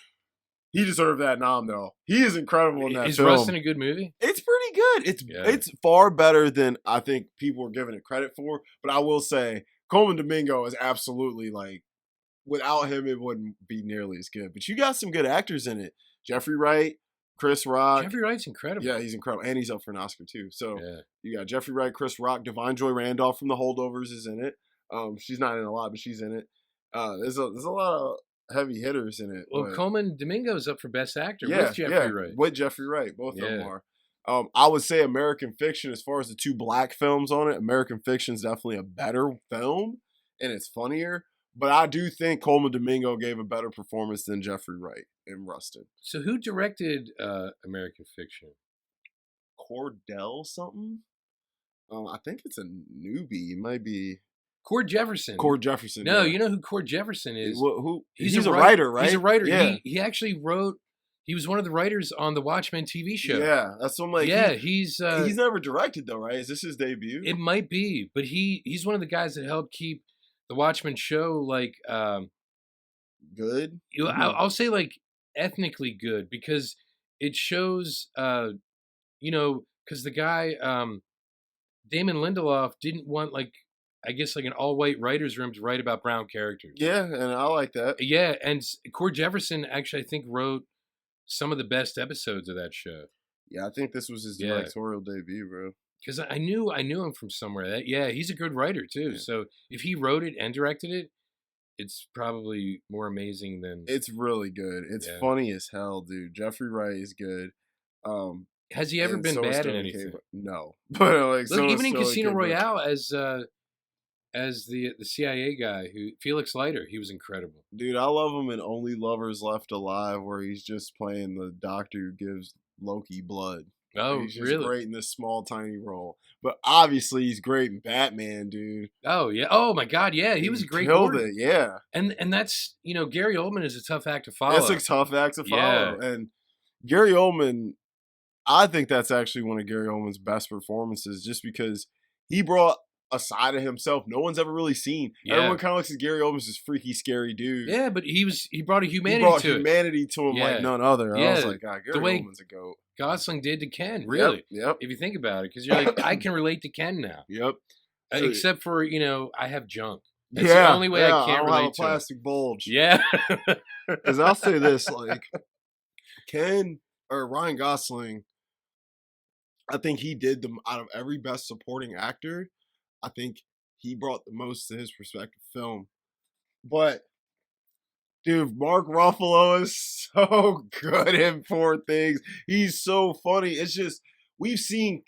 He deserved that nom though. He is incredible in that Is Rustin film. a good movie? It's pretty good. Yeah. It's far better than I think people are giving it credit for. But I will say, Coleman Domingo is absolutely like without him, it wouldn't be nearly as good. But you got some good actors in it. Jeffrey Wright, Chris Rock. Jeffrey Wright's incredible. Yeah, he's incredible. And he's up for an Oscar too. So Yeah. you got Jeffrey Wright, Chris Rock, Divine Joy Randolph from The Holdovers is in it. She's not in a lot, but she's in it. There's a lot of heavy hitters in it. Well, but Coleman Domingo's up for Best Actor yeah, with Jeffrey Wright. with Jeffrey Wright. Both of them Yeah. are. I would say American Fiction, as far as the two black films on it, American Fiction is definitely a better film and it's funnier. But I do think Coleman Domingo gave a better performance than Jeffrey Wright in Rustin. So who directed American Fiction? Cordell something? I think it's a newbie. It might be Cord Jefferson. Cord Jefferson. No, yeah. you know who Cord Jefferson is? Who? He's a writer, right? He's a writer. Yeah. He actually wrote. He was one of the writers on the Watchmen TV show. Yeah, that's what I'm like. Yeah, he's never directed though, right? Is this his debut? It might be, but he's one of the guys that helped keep the Watchmen show like good. I'll say like ethnically good because it shows because the guy Damon Lindelof didn't want like I guess like an all white writers room to write about brown characters. Yeah, and I like that. Yeah, and Cord Jefferson actually I think wrote some of the best episodes of that show. Yeah, I think this was his directorial debut, bro. Because I knew him from somewhere. He's a good writer too. Yeah. So if he wrote it and directed it, it's probably more amazing than. It's really good. It's funny as hell, dude. Jeffrey Wright is good. Has he ever been bad in anything? No, but like look, even in Casino Royale as the CIA guy Felix Leiter, he was incredible. Dude, I love him in Only Lovers Left Alive, where he's just playing the doctor who gives Loki blood. Oh, he's just really? great in this small, tiny role. But obviously, he's great in Batman, dude. Oh yeah. Oh my God. Yeah, he was a great. Killed it. Yeah. And that's Gary Oldman is a tough act to follow. It's a tough act to follow, and Gary Oldman. I think that's actually one of Gary Oldman's best performances, just because he brought a side of himself no one's ever really seen. Yeah. Everyone kind of looks at Gary Oldman as this freaky, scary dude. Yeah, but he brought humanity to him like none other. I was like, God, Gary Oldman's a goat. Gosling did to Ken, really. Yep. If you think about it, because you're like, I can relate to Ken now. Yep. Except for I have junk. That's the only way I can't relate have a plastic bulge. Yeah. Because I'll say this, like Ken or Ryan Gosling, I think he did out of every best supporting actor. I think he brought the most to his respective film. But dude, Mark Ruffalo is so good in Poor Things. He's so funny. It's just we've seen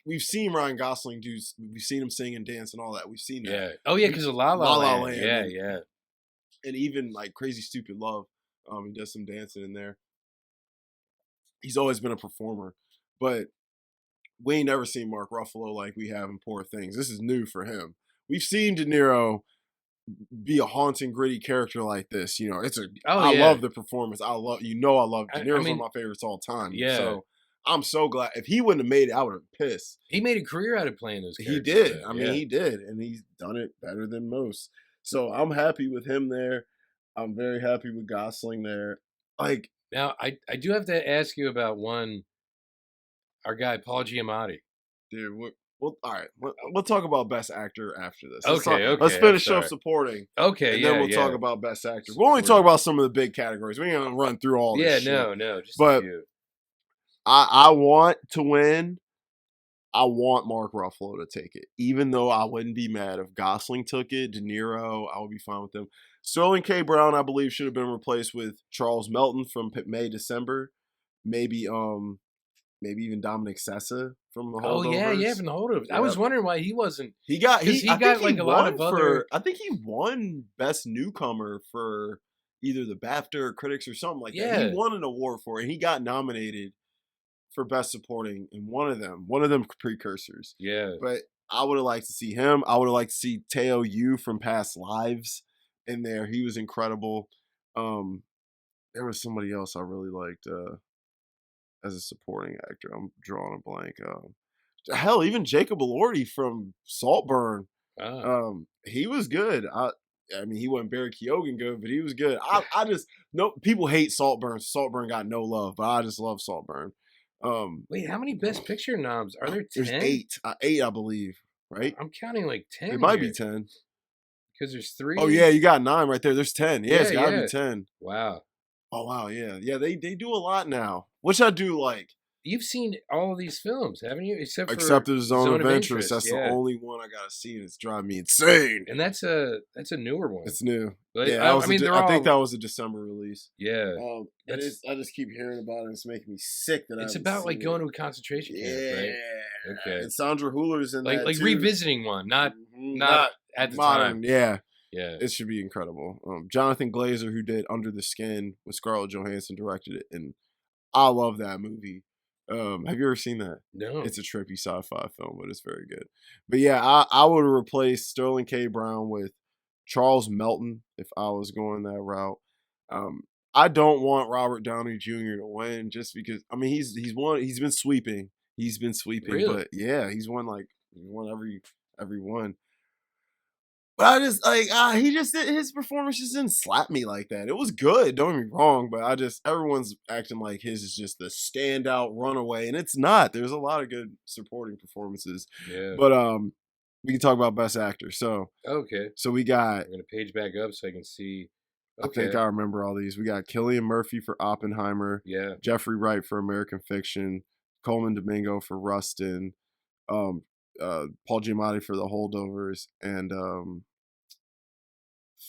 Ryan Gosling do. We've seen him sing and dance and all that. We've seen that. Yeah. Oh yeah, because of La La Land. Yeah, yeah. And even like Crazy Stupid Love, he does some dancing in there. He's always been a performer, but we ain't never seen Mark Ruffalo like we have in Poor Things. This is new for him. We've seen De Niro be a haunting, gritty character like this. I love the performance. I love De Niro's one of my favorites all time. Yeah. So I'm so glad. If he wouldn't have made it, I would have been pissed. He made a career out of playing those characters. He did. He did. And he's done it better than most. So I'm happy with him there. I'm very happy with Gosling there. Like, now, I do have to ask you about our guy, Paul Giamatti. Dude, all right. We'll talk about Best Actor after this. Let's finish up supporting. Okay, and then we'll talk about Best Actor. We'll only talk about some of the big categories. We ain't gonna run through all this shit. No. Just but a few. I want to win. I want Mark Ruffalo to take it. Even though I wouldn't be mad if Gosling took it, De Niro, I would be fine with them. Sterling K. Brown, I believe, should have been replaced with Charles Melton from May, December. Maybe even Dominic Sessa from The Holdovers. Oh yeah, from The Holdovers. Yeah. I was wondering why he wasn't. He got like a lot of other. I think he won Best Newcomer for either the BAFTA or Critics or something like that. He won an award for it. And he got nominated for Best Supporting in one of them precursors. Yeah. But I would have liked to see him. I would have liked to see Teo Yu from Past Lives in there. He was incredible. There was somebody else I really liked as a supporting actor. I'm drawing a blank. Hell, even Jacob Elordi from Saltburn. He was good. I mean, he wasn't Barry Keoghan good, but he was good. I just no people hate Saltburn. Saltburn got no love, but I just love Saltburn. Um, Wait, how many Best Picture noms are there? there's 10? eight, eight, I believe, right? I'm counting like It 10 might be here 10. because there's Oh yeah, 3. you got 9 right there. There's 10. Yeah, Yeah, it's got to be yeah. 10. Wow. Oh wow, yeah, yeah. They do a lot now, which I do like. You've seen all of these films, haven't you? Except Except for the Zone Zone of of Interest. Interest. That's the Yeah. only one I gotta see, and it's driving me insane. And that's a newer one. It's new. But Yeah, that was I mean, they're I think all that was a December release. yeah. But It's I just keep hearing about it. And it's making me sick that I it's haven't about like seen going it. to a concentration camp, Yeah. right? Okay. And Sandra Hüller's in that Like too. revisiting one, not Mhm. not at the modern. time. Yeah, Yeah. it should be incredible. Jonathan Glazer, who did Under the Skin with Scarlett Johansson, directed it, and I love that movie. Have you ever seen that? No. It's a trippy sci-fi film, but it's very good. But yeah, I would replace Sterling K. Brown with Charles Melton if I was going that route. Um, I don't want Robert Downey Jr. to win just because I mean he's been sweeping. He's been sweeping, Really? but yeah, he won every one. But I just like he just his performance just didn't slap me like that. It was good, don't get me wrong, but I just everyone's acting like his is just the standout runaway, and it's not. There's a lot of good supporting performances, Yeah. but we can talk about best actor. Okay. So we got. I'm gonna page back up so I can see. I think Okay. I remember all these. We got Cillian Murphy for Oppenheimer, Yeah. Jeffrey Wright for American Fiction, Coleman Domingo for Rustin, um, Paul Giamatti for The Holdovers, and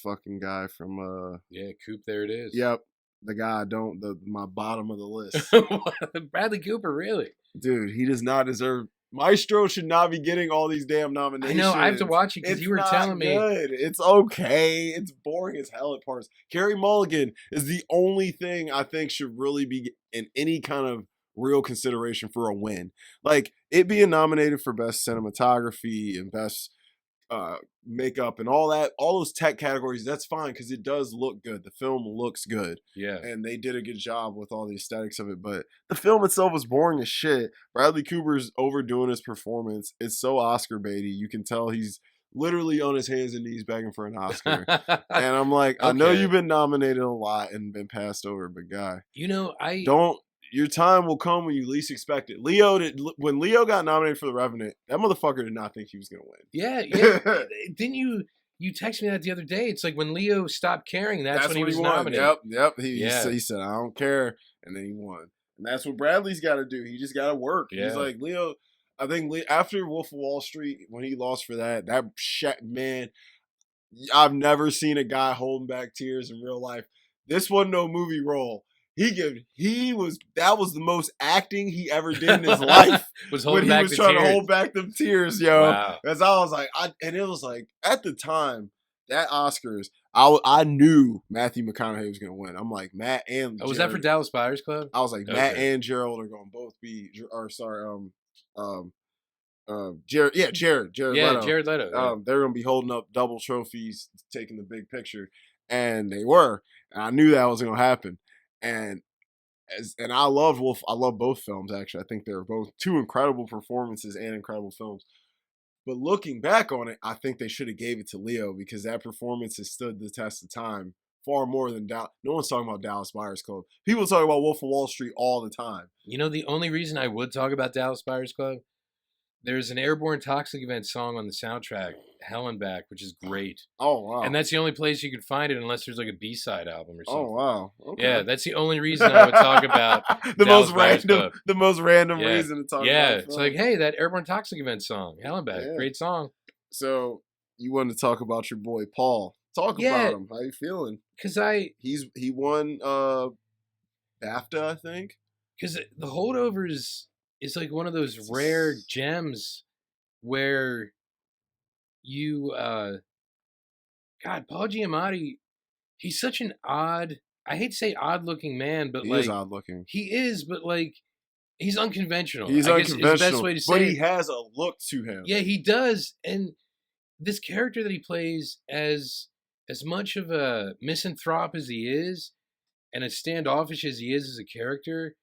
fucking guy from Yeah. Coop. There it is. yep, the guy I don't the my bottom of the list. Bradley Cooper. Really? Dude, he does not deserve Maestro should not be getting all these damn I nominations. know. I have to watch it because It's you were not telling me. good. It's okay. It's boring as hell at parts. Carey Mulligan is the only thing I think should really be in any kind of real consideration for a win. Like it being nominated for best cinematography and best makeup and all that, all those tech categories, that's fine because it does look good. The film looks good. Yeah. And they did a good job with all the aesthetics of it. But the film itself was boring as shit. Bradley Cooper's overdoing his performance. It's so Oscar baity. You can tell he's literally on his hands and knees begging for an Oscar. And I'm like, I know Okay. you've been nominated a lot and been passed over, but guy, You know, your time will come when you least expect it. When Leo got nominated for The Revenant, that motherfucker did not think he was gonna win. Yeah. Didn't you text me that the other day? It's like when Leo stopped caring, that's when he was won. nominated. Yep. Yeah. He said, I don't care, and then he won. And that's what Bradley's got to do. He just got to work. Yeah. He's like Leo. I think after Wolf of Wall Street, when he lost for that shit, man, I've never seen a guy holding back tears in real life. This wasn't no movie role. That was the most acting he ever did in his life. When he was trying tears. to hold back them tears, yo. Wow. As I was like, and it was like at the time that Oscars, I knew Matthew McConaughey was gonna win. I'm like Matt and Oh, was that for Dallas Buyers Club? I was like Matt Okay. and Gerald are gonna both be, or sorry, Jared Yeah, Leto. Jared Leto. Yeah. They're gonna be holding up double trophies, taking the big picture, and they were. And I knew that was gonna happen, and I love Wolf. I love both films actually. I think they were both two incredible performances and incredible films. But looking back on it, I think they should have gave it to Leo because that performance has stood the test of time far more than Dallas. No one's talking about Dallas Buyers Club. People talk about Wolf of Wall Street all the time. You know, the only reason I would talk about Dallas Buyers Club, there's an Airborne Toxic Event song on the soundtrack, Hell and Back, which is great. Oh wow! And that's the only place you can find it unless there's like a B-side album or something. Oh wow! Okay. Yeah, that's the only reason I would talk about Dallas Buyers Club. The most random Yeah. reason to talk about. Yeah, the it's film. like, hey, that Airborne Toxic Event song, Hell and Back, Yeah. great song. So you wanted to talk about your boy Paul. Talk Yeah. about him. How you feeling? Because He won BAFTA, I think. The Holdovers is like one of those rare gems where you God, Paul Giamatti, he's such an odd, I hate to say odd looking man, but He like is odd looking. he is, but like he's unconventional. He's I guess unconventional, is the best way to say but it. he has a look to him. Yeah, he does. And this character that he plays, as much of a misanthrope as he is, and as standoffish as he is as a character,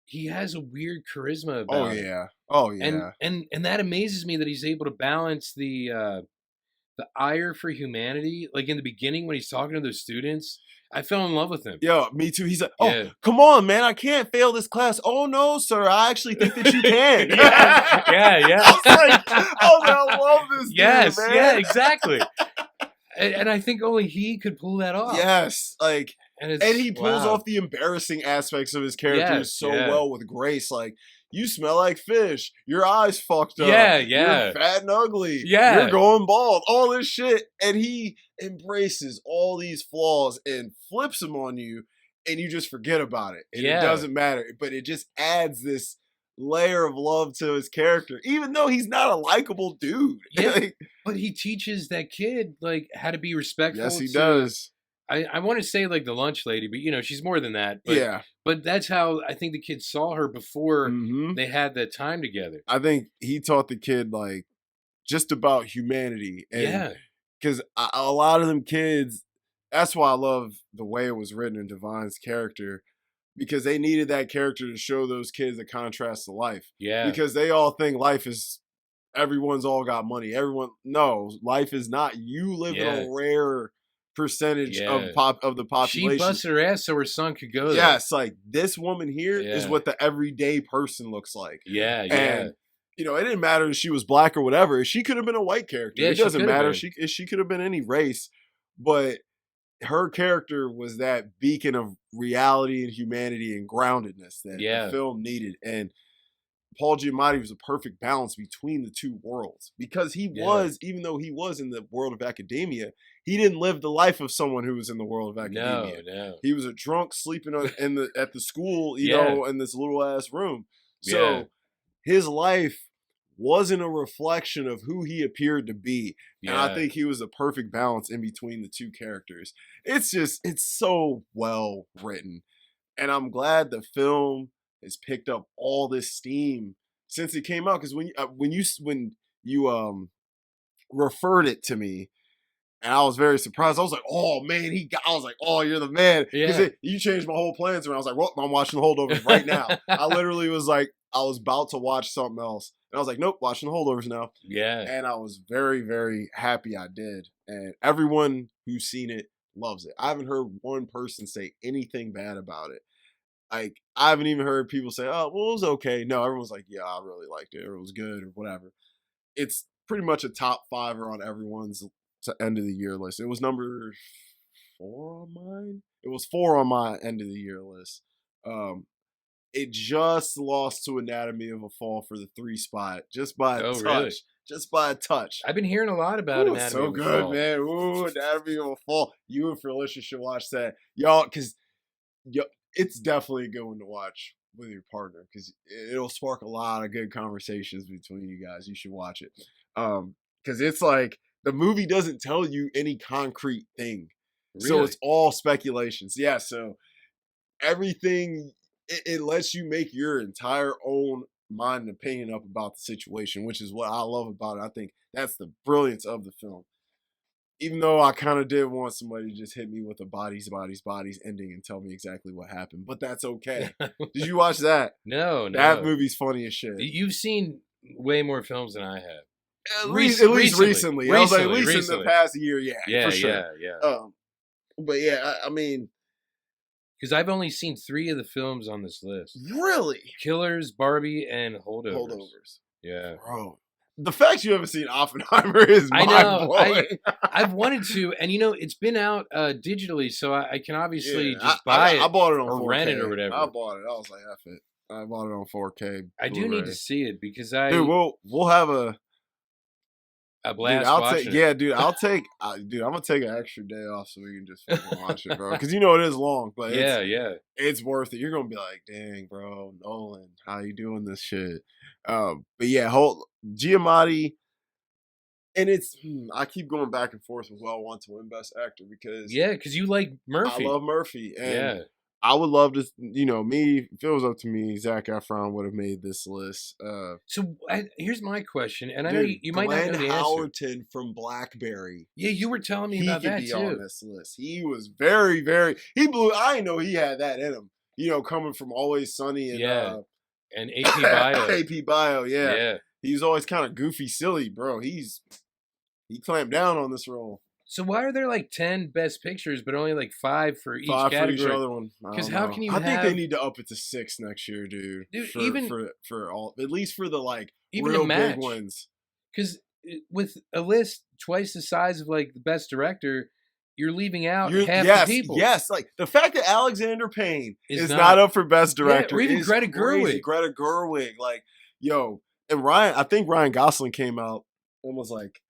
he has a weird charisma about Oh him. yeah. Oh yeah. And that amazes me that he's able to balance the the ire for humanity, like in the beginning when he's talking to those students, I fell in love with him. Yo, me too. He's like, "Oh, Yeah. come on, man! I can't fail this class." "Oh no, sir! I actually think that you can." Yeah, yeah, yeah. I love this Yes, dude, yeah, man. exactly. And I think only he could pull that off. Yes, like, And and it's he pulls wow. off the embarrassing aspects of his characters Yes, so yeah. well with grace. Like, you smell like fish. Your eyes fucked up. Yeah, You're yeah. fat and ugly. You're Yeah. going bald. All this shit, and he embraces all these flaws and flips them on you, and you just forget about it, and it Yeah. doesn't matter. But it just adds this layer of love to his character, even though he's not a likable dude. Yeah. Like, But he teaches that kid like how to be respectful. yes, he to, does. I want to say like the lunch lady, but she's more than that. But, Yeah. But that's how I think the kid saw her before Hmm. they had that time together. I think he taught the kid like just about humanity, and Yeah. because a lot of them kids, that's why I love the way it was written in Divine's character, because they needed that character to show those kids a contrast to life. Yeah. Because they all think life is everyone's all got money. No, life is not. You live in Yeah. a rare percentage Yeah. of the population. She busted her ass so her son could go there. Yes, like this woman here is Yeah. what the everyday person looks like. Yeah, yeah. And it didn't matter if she was black or whatever. She could have been a white character. Yeah, It she doesn't could have matter. been. She could have been any race, but her character was that beacon of reality and humanity and groundedness that Yeah. the film needed. And Paul Giamatti was a perfect balance between the two worlds, because he Yeah. was, even though he was in the world of academia, he didn't live the life of someone who was in the world of No, academia. no. He was a drunk sleeping at the school, Yeah. in this little ass room. So Yeah. his life wasn't a reflection of who he appeared to be. And I Yeah. think he was a perfect balance in between the two characters. It's so well written. And I'm glad the film has picked up all this steam since it came out. Because when you referred it to me, and I was very surprised. I was like, "Oh man, I was like, "Oh, you're the man," because Yeah. you changed my whole plans around. I was like, "Well, I'm watching the Holdovers right now." I literally was like, I was about to watch something else, and I was like, "Nope, watching the Holdovers now." Yeah. And I was very, very happy I did. And everyone who's seen it loves it. I haven't heard one person say anything bad about it. Like, I haven't even heard people say, "Oh, well, it was okay." No, everyone's like, "Yeah, I really liked it," or "It was good," or whatever. It's pretty much a top fiver on everyone's end of the year list. It was number 4 on mine. It was 4 on my end of the year list. It just lost to Anatomy of a Fall for the 3 spot, just by a Oh, touch. really? Just by a touch. I've been hearing a lot about Ooh, Anatomy so of a good, Fall. man. Ooh, Anatomy of a Fall. You and Felicia should watch that, y'all, because it's definitely a good one to watch with your partner, because it'll spark a lot of good conversations between you guys. You should watch it, because it's like the movie doesn't tell you any concrete thing, so Really? it's all speculations. Yeah, so everything it lets you make your entire own mind and opinion up about the situation, which is what I love about it. I think that's the brilliance of the film. Even though I kind of did want somebody to just hit me with a bodies ending and tell me exactly what happened, but that's okay. Did you watch that? No, no. That movie's funny as shit. You've seen way more films than I have. At least recently. I was like, at least in the past year, Yeah, for sure. yeah. But yeah, I mean, because I've only seen 3 of the films on this list: really, Killers, Barbie, and Holdovers. Holdovers. Yeah, Bro, the fact you haven't seen Oppenheimer is I mind know. blowing. I've wanted to, and it's been out digitally, so I can obviously Yeah, just buy it. I bought it on or 4K. rent it or whatever. I bought it. I was like, F it. I bought it on 4K. I do need to see it because Dude, we'll have a blast dude, watching it. Yeah, dude, dude, I'm gonna take an extra day off so we can just fucking watch it, bro. Because it is long, but yeah. It's worth it. You're gonna be like, dang, bro, Nolan, how you doing this shit? But yeah, Giamatti, and I keep going back and forth with who I want to win Best Actor, because because you like Murphy. I love Murphy, and Yeah. I would love to, me, if it was up to me, Zac Efron would have made this list. So here's my question, and I know you might not know the answer. Howerton from Blackberry. Yeah, you were telling me He about could that be too. on this list. He was very, very. He blew. I didn't know he had that in him. Coming from Always Sunny and and AP Bio. AP Bio, Yeah. He's always kind of goofy, silly, bro. He's He clamped down on this role. So why are there like 10 best pictures, but only like 5 for each 5 for each category? other one. I Because don't how know. can you I think they have, need to up it to 6 next year, dude. dude, For all, at least for the like even a real big match? ones. Because with a list twice the size of like the best director, you're leaving out half the people. Yes. Like the fact that Alexander Payne Is is not not, up for best yeah, director or even is Greta crazy. Gerwig. Greta Gerwig, like, yo, and Ryan. I think Ryan Gosling came out and was like,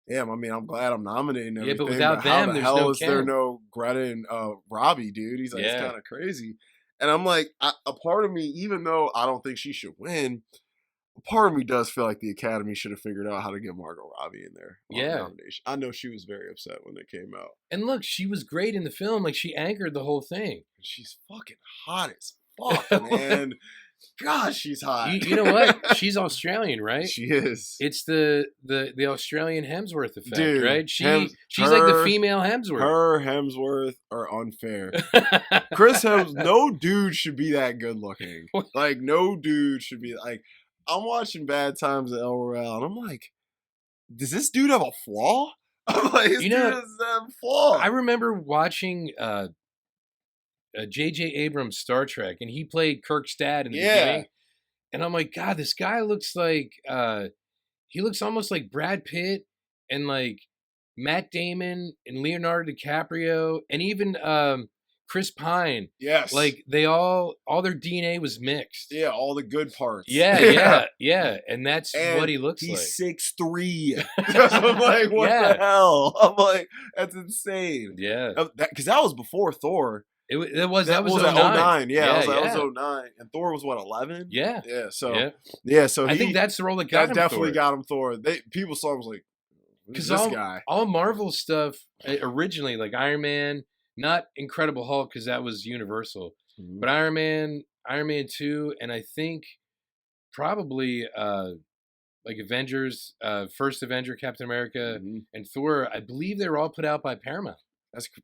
"Damn, I mean, I'm glad I'm nominated and Yeah, but everything, but without how them, the there's no hell is there Ken. no Greta and Robbie, dude?" He's like, "It's Yeah, kind of crazy," and I'm like, a part of me, even though I don't think she should win, part of me does feel like the Academy should have figured out how to get Margot Robbie in there on a yeah. nomination. I know she was very upset when it came out. And look, she was great in the film. Like she anchored the whole thing. She's fucking hot as fuck, man. Gosh, she's hot. You know what? She's Australian, right? She is. It's the Australian Hemsworth effect, Dude, right? She's like the female Hemsworth. Her Hemsworth are unfair. Chris Hemsworth, no dude should be that good looking. Like, no dude should be like. I'm watching Bad Times at El Royale, and I'm like, does this dude have a flaw? I'm like, this You dude know, has a flaw. I remember watching J.J. Abrams' Star Trek, and he played Kirk's dad in the beginning. And I'm like, God, this guy looks like he looks almost like Brad Pitt and like Matt Damon and Leonardo DiCaprio and even Chris Pine. Yes. Like they all their DNA was mixed. Yeah, all the good parts. Yeah. And that's And what he looks like. he's 6'3". I'm like, what the hell? I'm like, that's insane. Yeah. Because that was before Thor. That was at 09. 09. Yeah, Yeah, that was 09. And Thor was what, 11? Yeah. Yeah, so I think that's the role that got him definitely Thor. got him Thor. People saw him was like, who's this guy? All Marvel stuff originally, like Iron Man, not Incredible Hulk because that was Universal, but Iron Man 2, and I think probably like Avengers, first Avenger, Captain America, and Thor. I believe they were all put out by Paramount.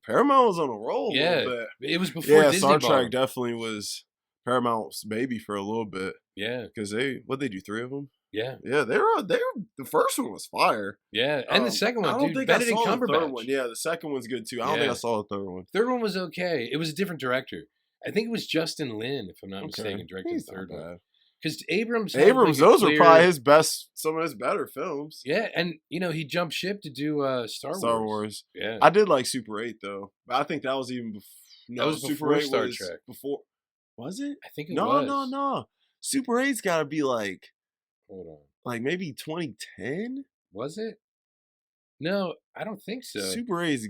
Paramount was on a roll. Yeah, a little bit. It was before Disney. Star Trek definitely was Paramount's baby for a little bit. Yeah, because they do 3 of them. Yeah, they were. The first one was fire. Yeah, and the second one, I don't think Benedict I saw Cumberbatch. the third one. Yeah, the second one's good too. I don't think I saw the third one. Third one was okay. It was a different director. I think it was Justin Lin, if I'm not mistaken, directing the third one. Because Abrams, those were probably his best, some of his better films. Yeah, and he jumped ship to do Star Wars. Yeah, I did like Super 8 though, but I think that was even before. No, that was before Star Trek. Before, was it? I think it was. No. Super 8's got to be like, hold on, like maybe 2010. Was it? No, I don't think so. Super 8's.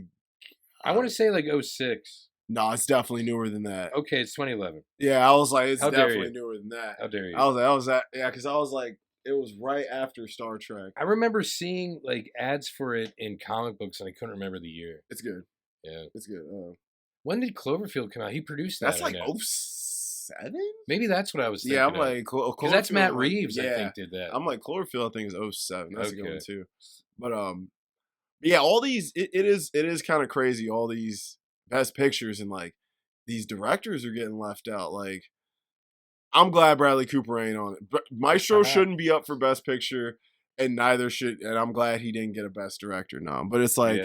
I want to say like 06. No, it's definitely newer than that. Okay, it's 2011. Yeah, I was like, it's definitely newer than that. How dare you? I was that. Yeah, because I was like, it was right after Star Trek. I remember seeing like ads for it in comic books, and I couldn't remember the year. It's good. Yeah, it's good. When did Cloverfield come out? He produced that. That's like 07? Maybe that's what I was thinking. Yeah, I'm like, because that's Matt Reeves. I think did that. I'm like Cloverfield. I think is 07. That's a good one too. But yeah, all these it is kind of crazy. All these best pictures and like these directors are getting left out. Like, I'm glad Bradley Cooper ain't on it. Maestro shouldn't be up for best picture, and neither should. And I'm glad he didn't get a best director nom. But it's like,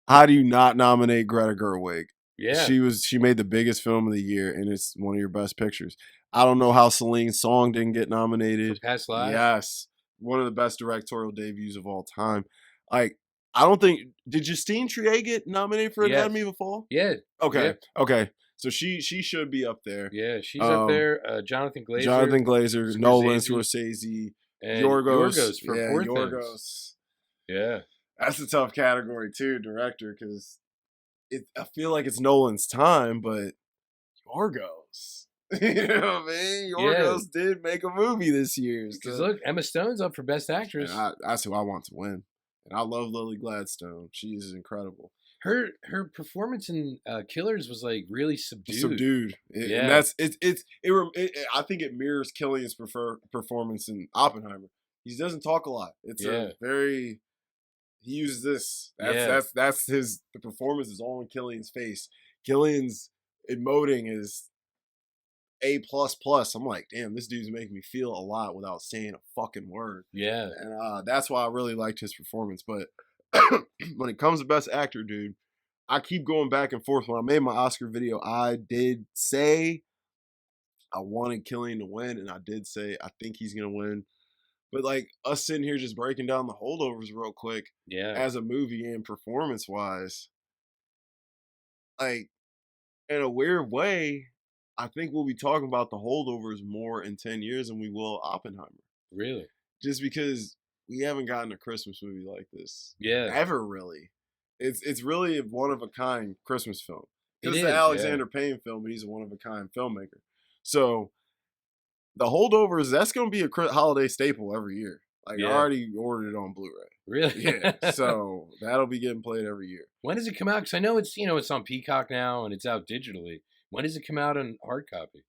how do you not nominate Greta Gerwig? Yeah, she made the biggest film of the year, and it's one of your best pictures. I don't know how Celine's Song didn't get nominated. For Past Lives? Yes, one of the best directorial debuts of all time. Like, I don't think did Justine Triet get nominated for Anatomy of a Fall? Yeah. Okay. Okay. So she should be up there. Yeah, she's up there. Jonathan Glazer, Nolan, Scorsese, and Yorgos for Poor Yorgos. Things. Yeah, that's a tough category too, director, because I feel like it's Nolan's time, but Yorgos. You know what I mean? Yorgos did make a movie this year. Because look, Emma Stone's up for Best Actress. That's who I want to win. And I love Lily Gladstone. She is incredible. Her performance in Killers was like really subdued. And that's I think it mirrors Killian's performance in Oppenheimer. He doesn't talk a lot. It's a very he uses this. That's his the performance is all in Killian's face. Killian's emoting is A plus plus. I'm like, damn, this dude's making me feel a lot without saying a fucking word. Yeah. And that's why I really liked his performance. But when it comes to best actor, dude, I keep going back and forth. When I made my Oscar video, I did say I wanted Killian to win, and I did say I think he's gonna win. But like us sitting here just breaking down the holdovers real quick, Yeah. as a movie and performance wise, like in a weird way, I think we'll be talking about the holdovers more in 10 years than we will Oppenheimer. Really? Just because we haven't gotten a Christmas movie like this Yeah. ever really. It's really a one of a kind Christmas film. It Because it's an is. Yeah. Alexander Payne film, but he's a one of a kind filmmaker. So the holdovers, that's going to be a holiday staple every year. Like I Yeah. already ordered it on Blu-ray. Really? Yeah, so that'll be getting played every year. When does it come out? Because I know it's it's on Peacock now and it's out digitally. When does it come out in hard copy?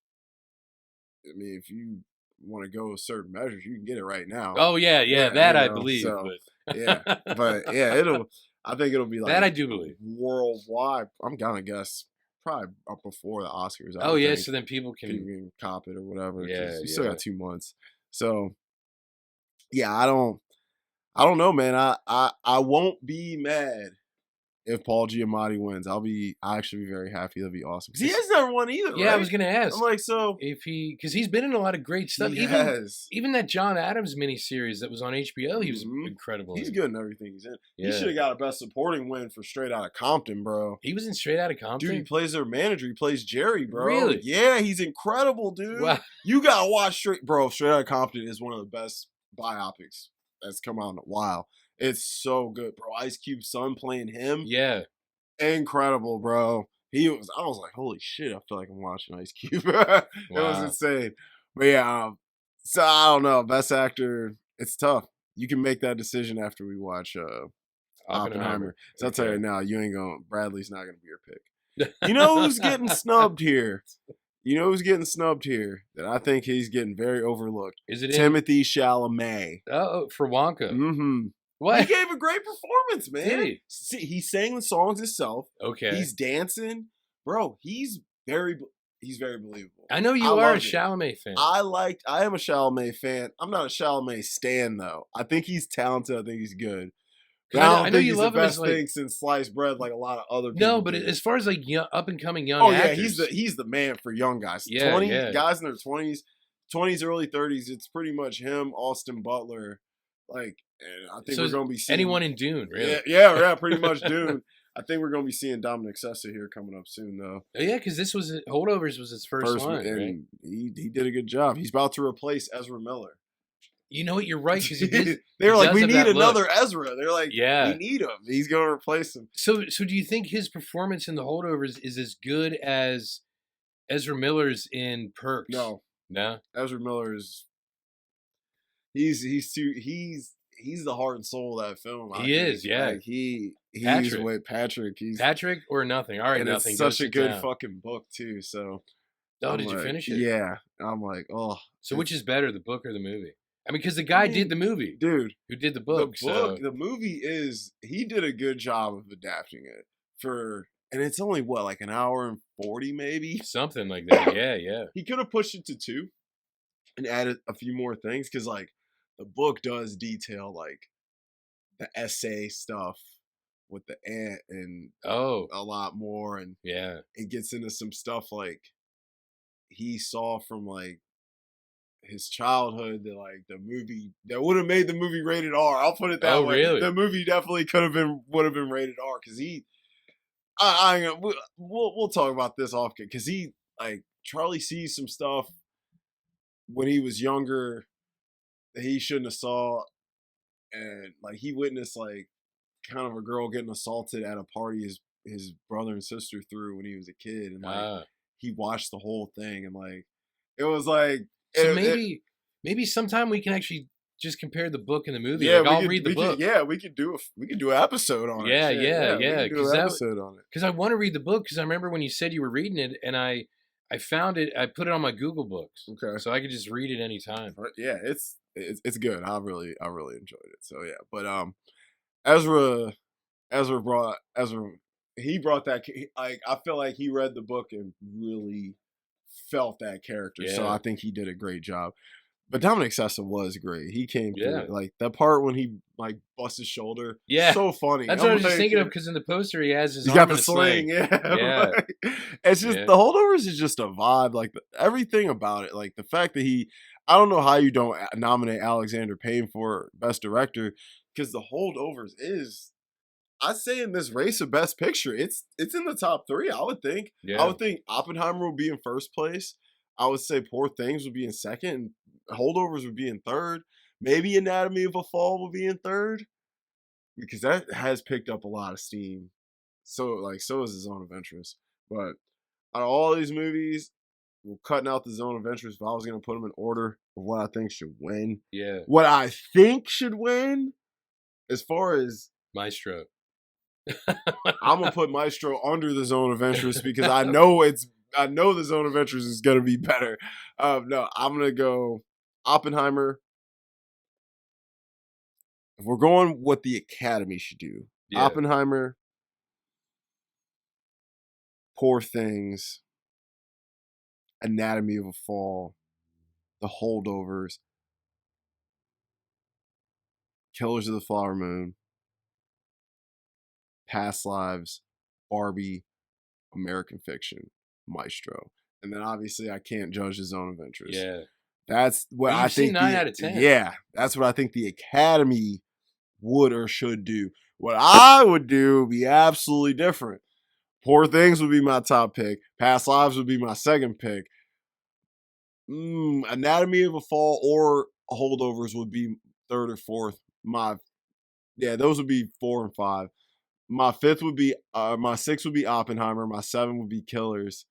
I mean, if you want to go with certain measures, you can get it right now. Oh yeah, Yeah, that you I know, believe. so, But yeah, but yeah, I think it'll be like that I do believe. worldwide. I'm gonna guess probably up before the Oscars. I Oh would yeah, think so then people people can. can cop it or whatever. Yeah, Because you still yeah. got 2 months. So yeah, I don't know, man. I won't be mad if Paul Giamatti wins. I'll actually be very happy. That'll be awesome. Because he has never won either, Yeah, right? I was gonna ask. I'm like, so If because he's been in a lot of great stuff. he has. Even that John Adams miniseries that was on HBO, he was Mhm. incredible. He's in. good in everything he's in. Yeah. He should have got a Best Supporting win for Straight Outta Compton, bro. He was in Straight Outta Compton. Dude, he plays their manager. He plays Jerry, bro. Really? Yeah, he's incredible, dude. Wow. You gotta watch Straight Outta Compton is one of the best biopics that's come out in a while. It's so good, bro. Ice Cube's son playing him. Yeah. Incredible, bro. I was like, holy shit, I feel like I'm watching Ice Cube. It was Wow. insane. But yeah, so I don't know. Best actor, it's tough. You can make that decision after we watch Oppenheimer. So I'll tell you Okay. now, Bradley's not gonna be your pick. You know who's getting snubbed here? That I think he's getting very overlooked. Is it Timothy Chalamet. Oh, for Wonka. Mm-hmm. What? He gave a great performance, man. Did he? See, he sang the songs himself. Okay. He's dancing, bro. He's very believable. I know you I are a loved it. Chalamet fan. I am a Chalamet fan. I'm not a Chalamet stan though. I think he's talented. I think he's good. But I don't think he's the best thing since sliced bread, like a lot of other people. No, but do. As far as like up and coming young actors, he's the man for young guys. Yeah, 20 yeah. guys in their 20s, early 30s. It's pretty much him, Austin Butler, like, and I think So we're is going to be seeing anyone in Dune, really. Yeah, pretty much Dune. I think we're going to be seeing Dominic Sessa here coming up soon, though. Oh, yeah, because this was Holdovers was his first one, and right? he did a good job. He's about to replace Ezra Miller. You know what? You're right because They're like, we does need have that look. another Ezra. They're like, Yeah. we need him. He's going to replace him. So do you think his performance in the Holdovers is as good as Ezra Miller's in Perks? No, Ezra Miller is. He's the heart and soul of that film. He is, yeah. Like, he's Patrick. with Patrick. Patrick or Nothing. All right, and Nothing. it's Go such a sit good down. fucking book too. So, Oh, I'm did you like, finish it? Yeah. I'm like, oh. So which is better, the book or the movie? I mean, because the guy did the movie, dude. who did the book. The movie he did a good job of adapting it and it's only what, like an hour and 40 maybe. Something like that. Yeah, yeah. He could have pushed it to 2 and added a few more things because like the book does detail like the essay stuff with the ant and a lot more, and yeah, it gets into some stuff like he saw from like his childhood that like the movie that would have made the movie rated R. I'll put it that way. Really? The movie definitely would have been rated R because we'll talk about this off because Charlie sees some stuff when he was younger that he shouldn't have saw, and like he witnessed like kind of a girl getting assaulted at a party his brother and sister threw when he was a kid, and like he watched the whole thing, and like it was like so maybe sometime we can actually just compare the book and the movie. Yeah, like, I'll read the book. We could do an episode on it. Yeah. Because I want to read the book because I remember when you said you were reading it, and I found it. I put it on my Google Books, okay, so I could just read it anytime. Yeah, it's good. I really enjoyed it. So yeah, but Ezra brought that. Like I feel like he read the book and really felt that character. So Yeah. I think he did a great job. But Dominic Sessa was great. He came Yeah. through. Like that part when he like busts his shoulder, Yeah. so funny. That's what I I'm was just like, thinking of because in the poster he has his he's arm got in the a sling. sling. Yeah, Yeah. right. It's just Yeah. the holdovers is just a vibe. Like everything about it. Like the fact that I don't know how you don't nominate Alexander Payne for Best Director because the holdovers is. I'd say in this race of Best Picture, it's in the top three. I would think. I Yeah. would think Oppenheimer would be in first place. I would say Poor Things would be in second. And Holdovers would be in third. Maybe Anatomy of a Fall would be in third because that has picked up a lot of steam. So is The Zone of Interest. But out of all these movies, we're cutting out The Zone of Interest. If I was going to put them in order of what I think should win, Yeah. what I think should win, as far as Maestro. I'm gonna put Maestro under The Zone of Interest because I know The Zone of Interest is gonna be better. No, I'm gonna go Oppenheimer. If we're going what the Academy should do, Yeah. Oppenheimer, Poor Things, Anatomy of a Fall, The Holdovers, Killers of the Flower Moon, Past Lives, Barbie, American Fiction, Maestro. And then obviously I can't judge The Zone of Interest. Yeah. That's what But I you've seen think 9 out of 10. yeah, that's what I think the Academy would or should do. What I would do would be absolutely different. Poor Things would be my top pick. Past Lives would be my second pick. Anatomy of a Fall or Holdovers would be third or fourth. Those would be 4 and 5. My six would be Oppenheimer. My 7 would be Killers.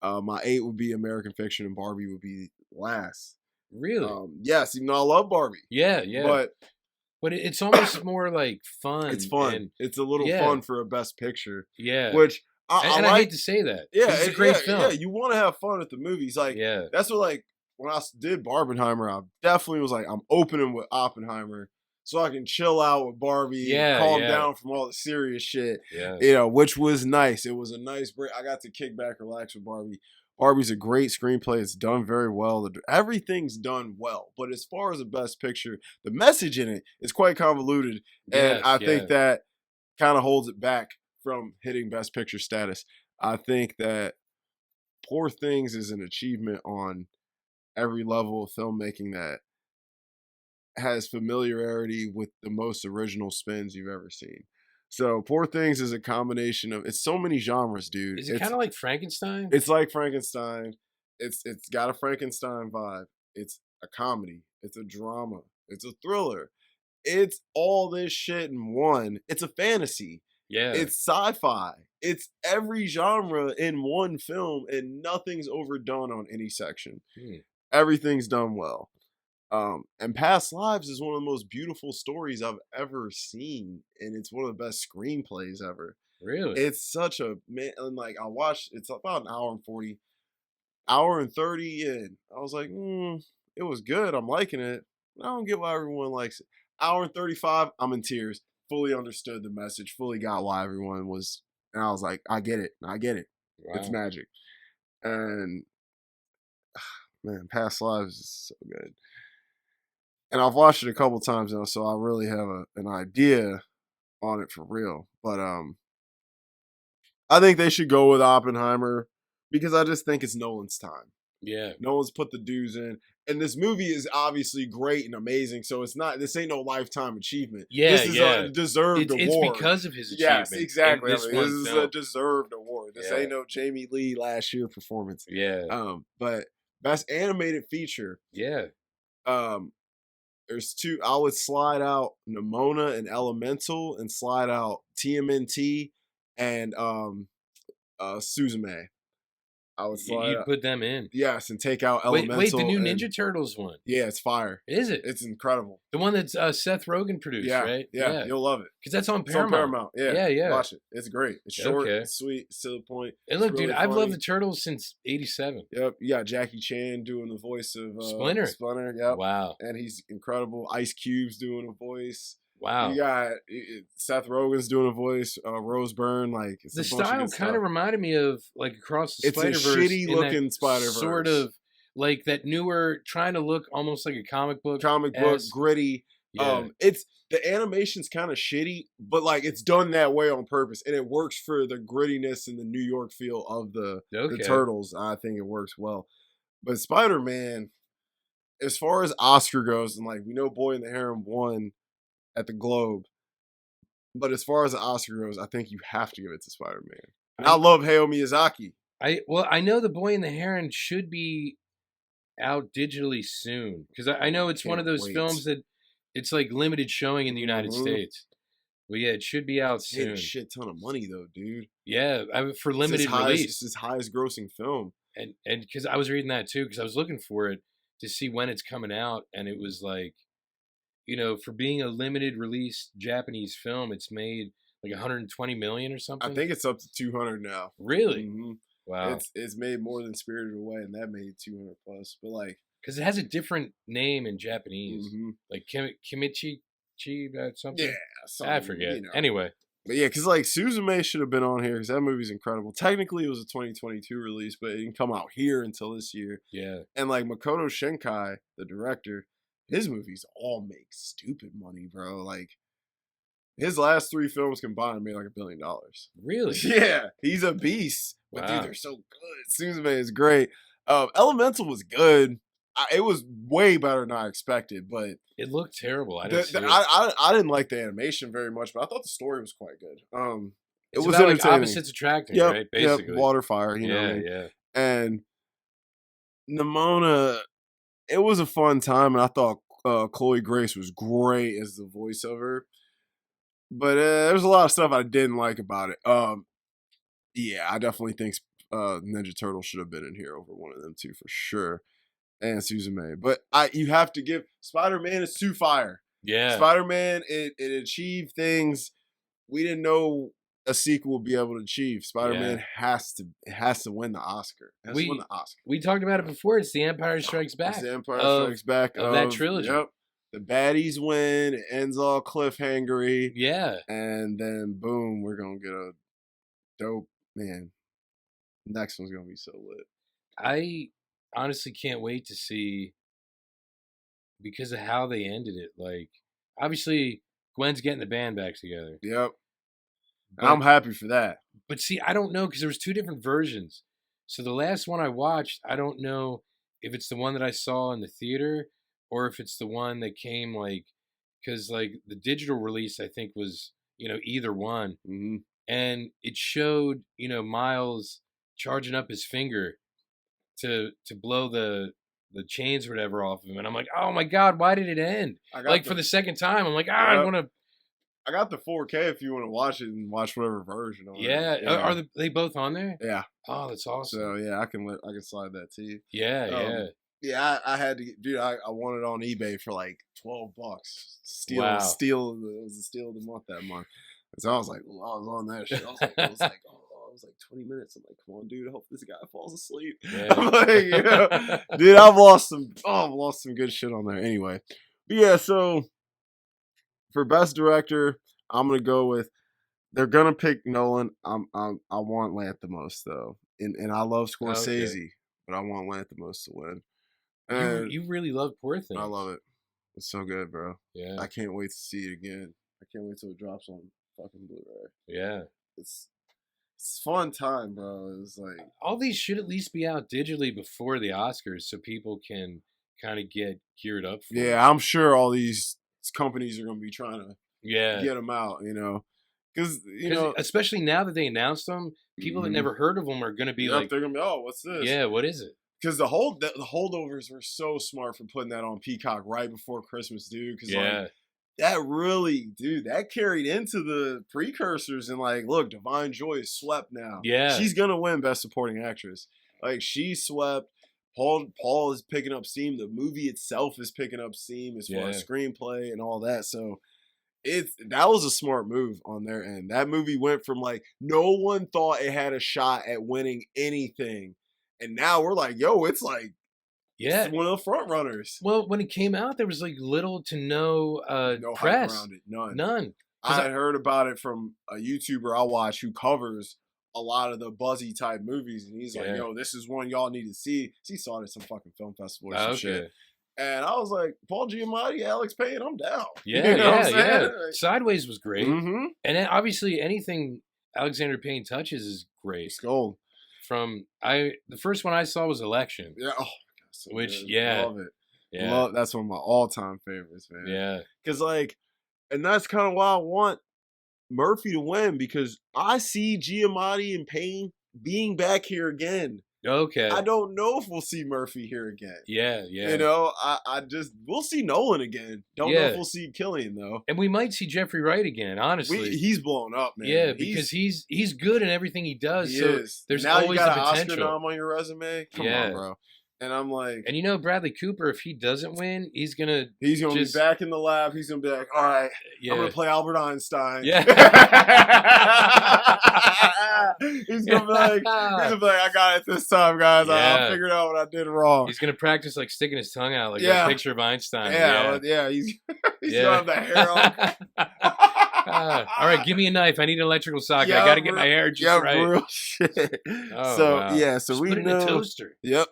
My 8 would be American Fiction, and Barbie would be last. Really? Yes, even though I love Barbie. Yeah. But it's almost more like fun. It's fun. And It's a little yeah. fun for a Best Picture. Yeah. Which I like. hate to say that. Yeah, It's a great film. Yeah, you want to have fun at the movies. Like, Yeah. that's what, like, when I did Barbenheimer, I definitely was like, I'm opening with Oppenheimer so I can chill out with Barbie and calm down from all the serious shit. Yeah. Which was nice. It was a nice break. I got to kick back, relax with Barbie. Barbie's a great screenplay. It's done very well. Everything's done well. But as far as the Best Picture, the message in it is quite convoluted. And I think that kind of holds it back from hitting Best Picture status. I think that Poor Things is an achievement on every level of filmmaking that has familiarity with the most original spins you've ever seen. So Poor Things is a combination of it's so many genres, dude. Is it kind of like Frankenstein? It's like Frankenstein. It's got a Frankenstein vibe. It's a comedy. It's a drama. It's a thriller. It's all this shit in one. It's a fantasy. Yeah. It's sci-fi. It's every genre in one film, and nothing's overdone on any section. Everything's done well. And Past Lives is one of the most beautiful stories I've ever seen, and it's one of the best screenplays ever. Really? It's such a man. And like I watched, it's about an hour and 30 in. I was like, it was good. I'm liking it. I don't get why everyone likes it. Hour and 35, I'm in tears. Fully understood the message. Fully got why everyone was. And I was like, I get it. I get it. Wow. It's magic. And man, Past Lives is so good. And I've watched it a couple times now, so I really have an idea on it for real. But I think they should go with Oppenheimer because I just think it's Nolan's time. Yeah. Nolan's put the dues in. And this movie is obviously great and amazing, so this ain't no lifetime achievement. Yeah, this is a deserved award. It's because of his achievement. Yes, exactly. This is a deserved award. This ain't no Jamie Lee last year performance. Yeah. But Best Animated Feature. Yeah. There's two. I would slide out Nimona and Elemental and slide out TMNT and Suzume. I would slide You'd put them in. Yes, and take out Elemental. Wait, the new Ninja Turtles one. Yeah, it's fire. Is it? It's incredible. The one that's Seth Rogen produced, right? Yeah, you'll love it. Because that's on It's Paramount. on Paramount. Yeah. Watch it. It's great. It's short, it's sweet, it's to the point. And look, really dude, I've loved the Turtles since '87. Yep, you got Jackie Chan doing the voice of Splinter. Splinter, yep. Wow. And he's incredible. Ice Cube's doing a voice. Wow. You got Seth Rogen's doing a voice, Rose Byrne, like it's The a bunch of style good kind stuff. of reminded me of like Across the It's a Spider Verse shitty in that looking Spider sort Verse. of like that newer, trying to look almost like a comic book Comic book, esque. gritty. Yeah. It's the animation's kind of shitty, but like it's done that way on purpose, and it works for the grittiness and the New York feel of the Okay. turtles. I think it works well. But Spider Man, as far as Oscar goes, and like we know, Boy and the Heron won at the Globe, but as far as the Oscar goes, I think you have to give it to Spider Man. And I I love Hayao Miyazaki. I know The Boy and the Heron should be out digitally soon because I Oh, know I it's one can't of those wait. films that it's like limited showing in the United Mm-hmm. States. But yeah, it should be out Made a soon. shit ton of money though, dude. Yeah, for limited It's release. his highest grossing film. And because I was reading that too, because I was looking for it to see when it's coming out, and it was like, for being a limited release Japanese film, it's made like 120 million or I something. think it's up to 200 now. Really? Hmm Wow. It's made more than Spirited Away, and that made 200 plus. But like, Because it has a different name in Japanese, hmm like Kimichi Chi yeah, something. I something forget. you know. Anyway, But yeah, because like Suzume should have been on here because that movie's incredible. Technically, it was a 2022 release, but it didn't come out here until this year. yeah. And like Makoto Shinkai, the director, his movies all make stupid money, bro. Like his last three films combined made like $1 billion. Really? Yeah, he's a beast. But dude, Wow. they're so good. Suzume is great. Elemental was good. It was way better than I expected, but It looked terrible. I didn't see it. I didn't like the animation very much, but I thought the story was quite good. It It's was about like entertaining. opposites attracting, Yep, right? yep. Basically. Water, fire. You know what I Yeah, mean? yeah. And Nimona, it was a fun time, and I thought Chloe Grace was great as the voiceover. But there's a lot of stuff I didn't like about it. Yeah, I definitely think Ninja Turtle should have been in here over one of them two for sure, and Suzume. But you have to give Spider Man is too fire. Yeah. Spider Man it achieved things we didn't know a sequel would be able to achieve. Spider Man has to win the Oscar. It has to win the Oscar. We talked about it before. It's the Empire Strikes Back. It's the Empire Strikes Back of that trilogy. Yep. The baddies win. It ends all cliffhangery. Yeah. And then boom, we're gonna get a dope man. Next one's gonna be so lit. I honestly can't wait to see because of how they ended it. Like, obviously, Gwen's getting the band back together. Yep. But, I'm happy for that. But see, I don't know because there was two different versions. So the last one I watched, I don't know if it's the one that I saw in the theater or if it's the one that came like because like the digital release I think was either one, Mm-hmm. and it showed Miles charging up his finger to blow the chains or whatever off of him, and I'm like, oh my god, why did it end? Like for the second time, I'm like, I want to. I got the 4K if you want to watch it and watch whatever version. Yeah, are they both on there? Yeah. Oh, that's awesome. So yeah, I can slide that to you. Yeah, yeah. Yeah, I had to, dude. I won it on eBay for like $12. Steal. It was a steal of the month that month. So I was like, well, I was on that shit. I was like, oh, it was like 20 minutes. I'm like, come on, dude. I hope this guy falls asleep. Yeah. I'm like, dude, I've lost some good shit on there. Anyway, but yeah. So for best director, I'm gonna go with. They're gonna pick Nolan. I want Lanthimos though, and I love Scorsese, but I want Lanthimos to win. You really love Poor Things. I love it. It's so good, bro. Yeah. I can't wait to see it again. I can't wait till it drops on fucking Blu-ray. Yeah. It's fun time, bro. It's like all these should at least be out digitally before the Oscars, so people can kind of get geared up for it. I'm sure all these companies are gonna be trying to get them out. Because especially now that they announced them, people that never heard of them are gonna be like, they're gonna be, oh, what's this? Yeah, what is it? Because the holdovers were so smart for putting that on Peacock right before Christmas, dude. Because like that really, dude, that carried into the precursors. And like, look, Divine Joy is swept now. Yeah, she's gonna win Best Supporting Actress. Like she swept. Paul is picking up steam. The movie itself is picking up steam as far as screenplay and all that. So that was a smart move on their end. That movie went from like no one thought it had a shot at winning anything. And now we're like, yo, it's like Yeah. one of the front runners. Well, when it came out, there was like little to no No hype press. around it. None. None. I had heard about it from a YouTuber I watch who covers a lot of the buzzy type movies, and he's like, Yeah. "Yo, this is one y'all need to see." He saw it at some fucking film festival or some Okay. shit, and I was like, "Paul Giamatti, Alex Payne, I'm down." Yeah, You know what I'm yeah. saying? Sideways was great, Mm-hmm. and then obviously anything Alexander Payne touches is great. It's gold. The first one I saw was Election. Yeah. Oh my god. So Which, good. yeah. Love it. Yeah, That's one of my all-time favorites, man. yeah, Cause like, and that's kind of why I want Murphy to win, because I see Giamatti and Payne being back here again. okay, I don't know if we'll see Murphy here again. yeah, yeah. You know, we'll see Nolan again. Don't know Yeah. if we'll see Killian though. And we might see Jeffrey Wright again. Honestly, He's blown up, man. yeah, because he's good in everything he does. he so is. there's Now always you got the an Oscar potential. nom on your resume. Come Yeah. on, bro. And I'm like, And you know, Bradley Cooper, if he doesn't win, he's gonna he's gonna just- be back in the lab. He's gonna be like, all right, yeah, I'm gonna play Albert Einstein. yeah. he's gonna be like, I got it this time, guys. Yeah. I figured out what I did wrong. He's gonna practice like sticking his tongue out, like Yeah. that picture of Einstein. Yeah. He's Yeah. gonna have the hair on. All right, give me a knife. I need an electrical socket. Yeah, I gotta get bro. my hair just Yeah, right. real shit. Oh, So wow. yeah, so Just we put it know. in a toaster. Yep.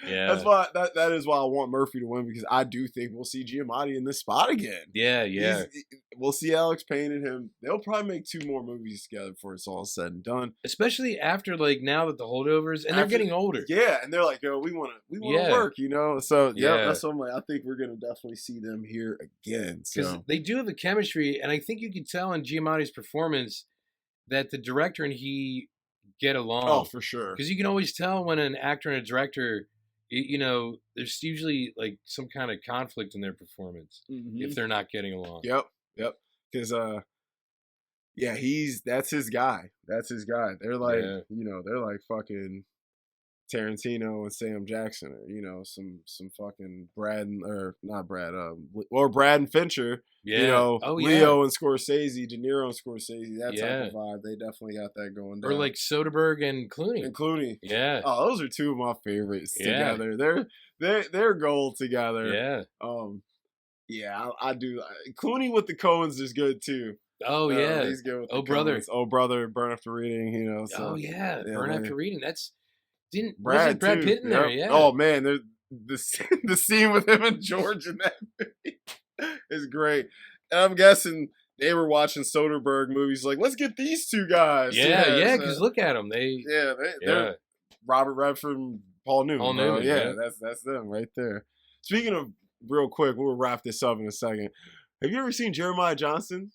Yeah, That's why that is why I want Murphy to win, because I do think we'll see Giamatti in this spot again. yeah, yeah. We'll see Alex Payne and him. They'll probably make 2 more movies together before it's all said and done. Especially after like now that the holdovers and they're After- getting older. Yeah, and they're like, yo, we want to Yeah. work, you know. So yeah, Yeah. that's what I'm like. I think we're gonna definitely see them here again. Because So they do have a chemistry, and I think you can tell in Giamatti's performance that the director and he get along. oh, for sure. Because you can always tell when an actor and a director, you know, there's usually like some kind of conflict in their performance Mhm. if they're not getting along. Yep. Because yeah, that's his guy. That's his guy. They're like, Yeah. you know, they're like fucking Tarantino and Sam Jackson, or you know, some fucking Brad or Brad and Fincher. Yeah. You know, Oh, yeah. Leo and Scorsese, De Niro and Scorsese. That Yeah. type of vibe. They definitely got that going down. Or like Soderbergh and Clooney. and Clooney. Yeah. Oh, those are 2 of my favorites Yeah. together. They're gold together. Yeah. Yeah, I do. Clooney with the Coens is good too. Oh, yeah. He's good with Oh, the Brother. Coens. Oh, brother, Burn After Reading. You know. So. Oh, yeah. yeah, Burn man. After Reading. Wasn't Brad Brad too. Pitt in there? Yep. Yeah. Oh man, the scene with him and George in that movie is great. And I'm guessing they were watching Soderbergh movies. Like, let's get these 2 guys. Yeah, so- because look at them. They, yeah, they're Robert Redford and Paul Newman. Paul bro. Newman, Yeah, yeah. that's them right there. Speaking of, real quick, we'll wrap this up in a second. Have you ever seen Jeremiah Johnson?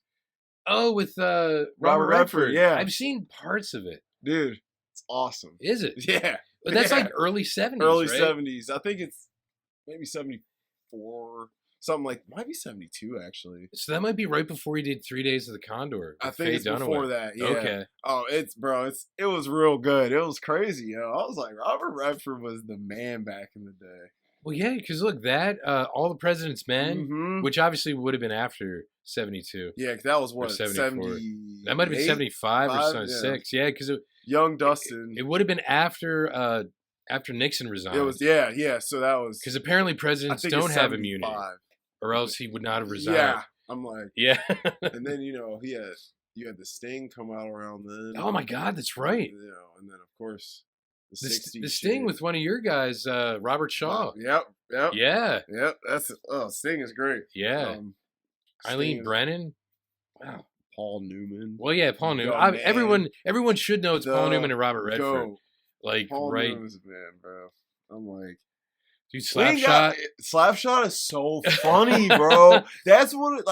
Oh, with Robert Redford, Redford. yeah. I've seen parts of it. Dude, it's awesome. Is it? Yeah. But that's Yeah. like early 70s, Early right? 70s. I think it's maybe 74, something like, might be 72 actually. So that might be right before he did 3 Days of the Condor. I with think Faye it's before Dunaway. that. Yeah. Okay. Oh, it was real good. It was crazy, yo. I was like, Robert Redford was the man back in the day. Well, yeah, because look, that All the President's Men, Mhm. which obviously would have been after 72. Yeah, 'cause that was what, 74. 70. That might have been 75 or 76. Yeah, because Young Dustin. it would have been after Nixon resigned. It was, yeah. So that was, Because apparently I presidents think don't it's have immunity, 75. or else he would not have resigned. Yeah. I'm like, Yeah. and then, you know, you had the Sting come out around then. Oh my God, that's right. You know, and then, of course, The 60s Sting shit. with one of your guys, Robert Shaw. Yep. Yeah. Sting is great. Yeah. Eileen Sting, Brennan. Wow. Paul Newman. Well, yeah, Paul Newman. Go, man. Everyone should know it's Paul The Newman and Robert Redford. Go. Like, Paul right. Newman's the man, bro. I'm like, Dude, Slapshot. Slapshot is so funny, bro. That's one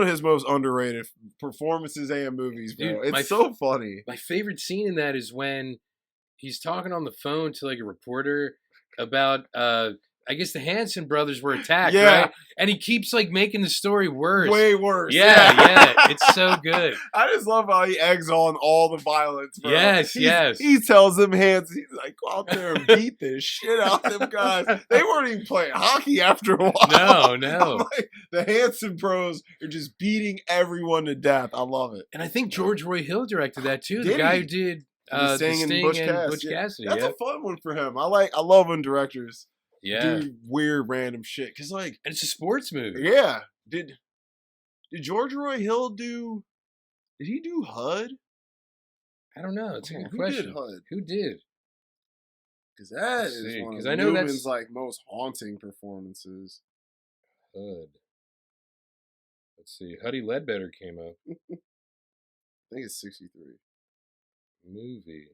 of his most underrated performances and movies, bro. Dude, it's so funny. My favorite scene in that is when he's talking on the phone to like a reporter about I guess the Hanson brothers were attacked, Yeah. right? And he keeps like making the story worse. Way worse. Yeah. It's so good. I just love how he eggs on all the violence, bro. Yes. He tells them hands, he's like, go out there and beat this shit out of them guys. They weren't even playing hockey after a while. No. I'm like, the Hanson bros are just beating everyone to death. I love it. And I think George Roy Hill directed that too. The Did guy he? who did The Sting and Butch Cassidy. Cassidy. That's Yeah. a fun one for him. I love when directors Yeah, do weird random shit. Cause like, and it's a sports movie. yeah, did George Roy Hill do? Did he do HUD? I don't know. It's a Hold on, good who did question. HUD? Who did? Because that Let's is see. one Because of I know Newman's that's like most haunting performances. HUD. Let's see. Huddy Ledbetter came up. I think it's 63. Movie.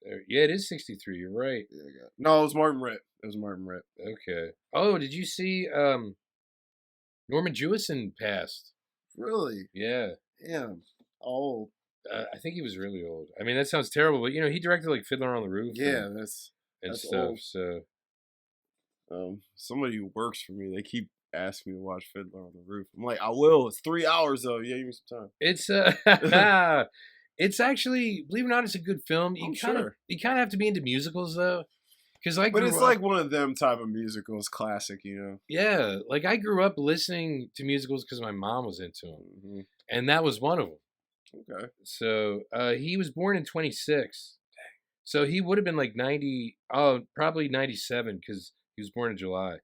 There. Yeah, it is 63. You're right. Yeah, I got it. No, it was Martin Ritt. It was Martin Ritt. Okay. Oh, did you see Norman Jewison passed? Really? Yeah. Damn. Old. I think he was really old. I mean, that sounds terrible, but he directed like Fiddler on the Roof Yeah, and that's stuff. old. So Somebody who works for me, they keep asking me to watch Fiddler on the Roof. I'm like, I will. It's 3 hours though. Yeah, give me some time. it's it's actually, believe it or not, it's a good film. I'm sure. You kind of have to be into musicals though, because I But grew it's up, like one of them type of musicals, classic, yeah, like I grew up listening to musicals because my mom was into them, Mm-hmm. and that was one of them. Okay. So he was born in 26. So he would have been like 90, probably 97 because he was born in July.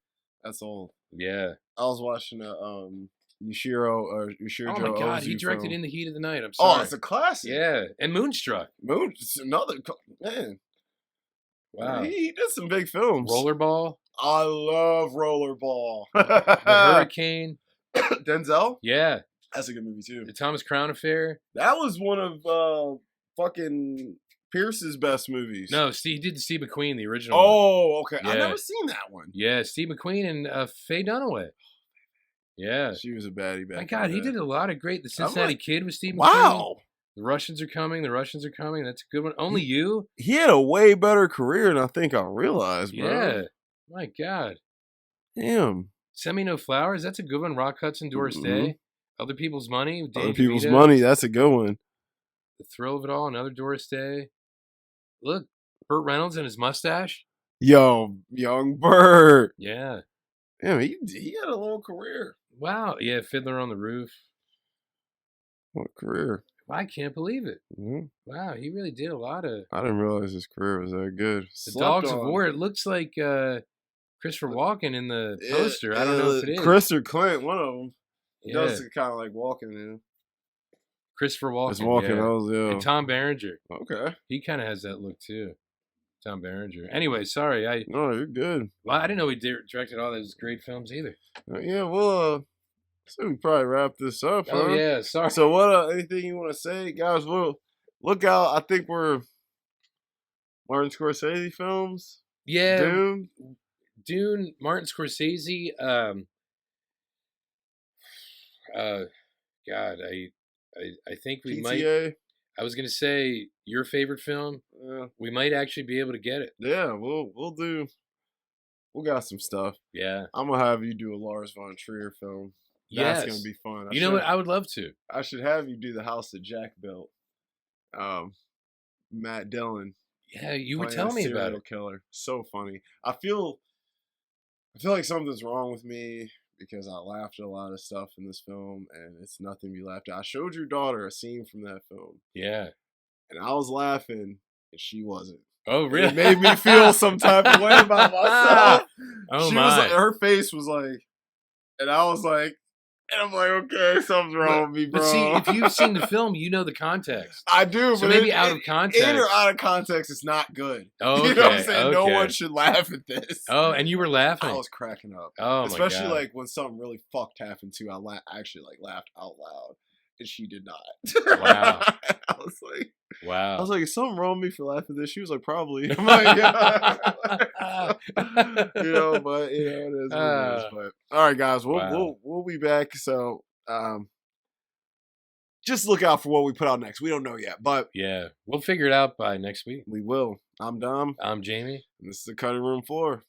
That's old. Yeah. I was watching Yushiro Oh my God, Ozu he directed film. In the Heat of the Night. I'm sorry. Oh, it's a classic. Yeah, and Moonstruck. Moon, it's another man. Wow. He did some big films. Rollerball. I love Rollerball. The Hurricane. Denzel? Yeah. That's a good movie too. The Thomas Crown Affair. That was one of fucking Pierce's best movies. No, he did the Steve McQueen, the original one. Oh, okay. Yeah. I've never seen that one. Yeah, Steve McQueen and Faye Dunaway. Yeah. She was a baddie back My God, he then. did a lot of great. The Cincinnati Kid with Steve McQueen. Wow. The Russians are coming. The Russians are coming. That's a good one. Only You. He had a way better career than I think I realized, bro. Yeah. My God. Damn. Send Me No Flowers. That's a good one. Rock Hudson, Doris Day. Other People's Money. with Other Danny People's DeVito. Money. That's a good one. The Thrill of It All. Another Doris Day. Look, Burt Reynolds and his mustache. Yo, young Burt. Yeah. Damn, he had a little career. Wow. Yeah, Fiddler on the Roof. What a career. I can't believe it. Mhm. Wow, he really did a lot of. I didn't realize his career was that good. The Dogs of War. It looks like Christopher Walken in the poster. I don't know if it is. Chris or Clint, one of them. Yeah. Does kind of like walking. Christopher Walken. It's walking. Yeah. And Tom Berenger. Okay. He kind of has that look too. Tom Berenger. Anyway, sorry. No, you're good. Well, I didn't know he directed all those great films either. Yeah, well, so we probably wrap this up. Oh huh? yeah, sorry. So what? Anything you want to say, guys? We'll look out. I think we're Martin Scorsese films. Yeah, Dune. Martin Scorsese. God, I think we might. PTA. I was gonna say your favorite film. We might actually be able to get it. Yeah, we'll do. We got some stuff. Yeah, I'm gonna have you do a Lars von Trier film. yes. That's gonna be fun. You know what? I would love to. I should have you do the house that Jack built. Matt Dillon. Yeah, you were playing telling a me about serial it. killer. So funny. I feel like something's wrong with me because I laughed at a lot of stuff in this film, and it's nothing to be laughed at. I showed your daughter a scene from that film, Yeah. and I was laughing, and she wasn't. Oh, really? It made me feel some type of way about myself. Oh She my! was like, her face was like, and I was like, and I'm like, okay, something's wrong with me, bro. But see, if you've seen the film, you know the context. I do, So but maybe out of context. in or out of context, it's not good. Oh, You know what I'm okay, saying? No okay. one should laugh at this. Oh, and you were laughing. I was cracking up. Oh Especially my God. like when something really fucked happened too. I actually like laughed out loud, and she did not. Wow. I was like, Wow. is something wrong with me for laughing at this? She was like, probably. I'm like, yeah. But it is what it is. But all right, guys, we'll be back. So just look out for what we put out next. We don't know yet, but Yeah, we'll figure it out by next week. we will. I'm Dom, I'm Jamie. and this is the cutting room floor.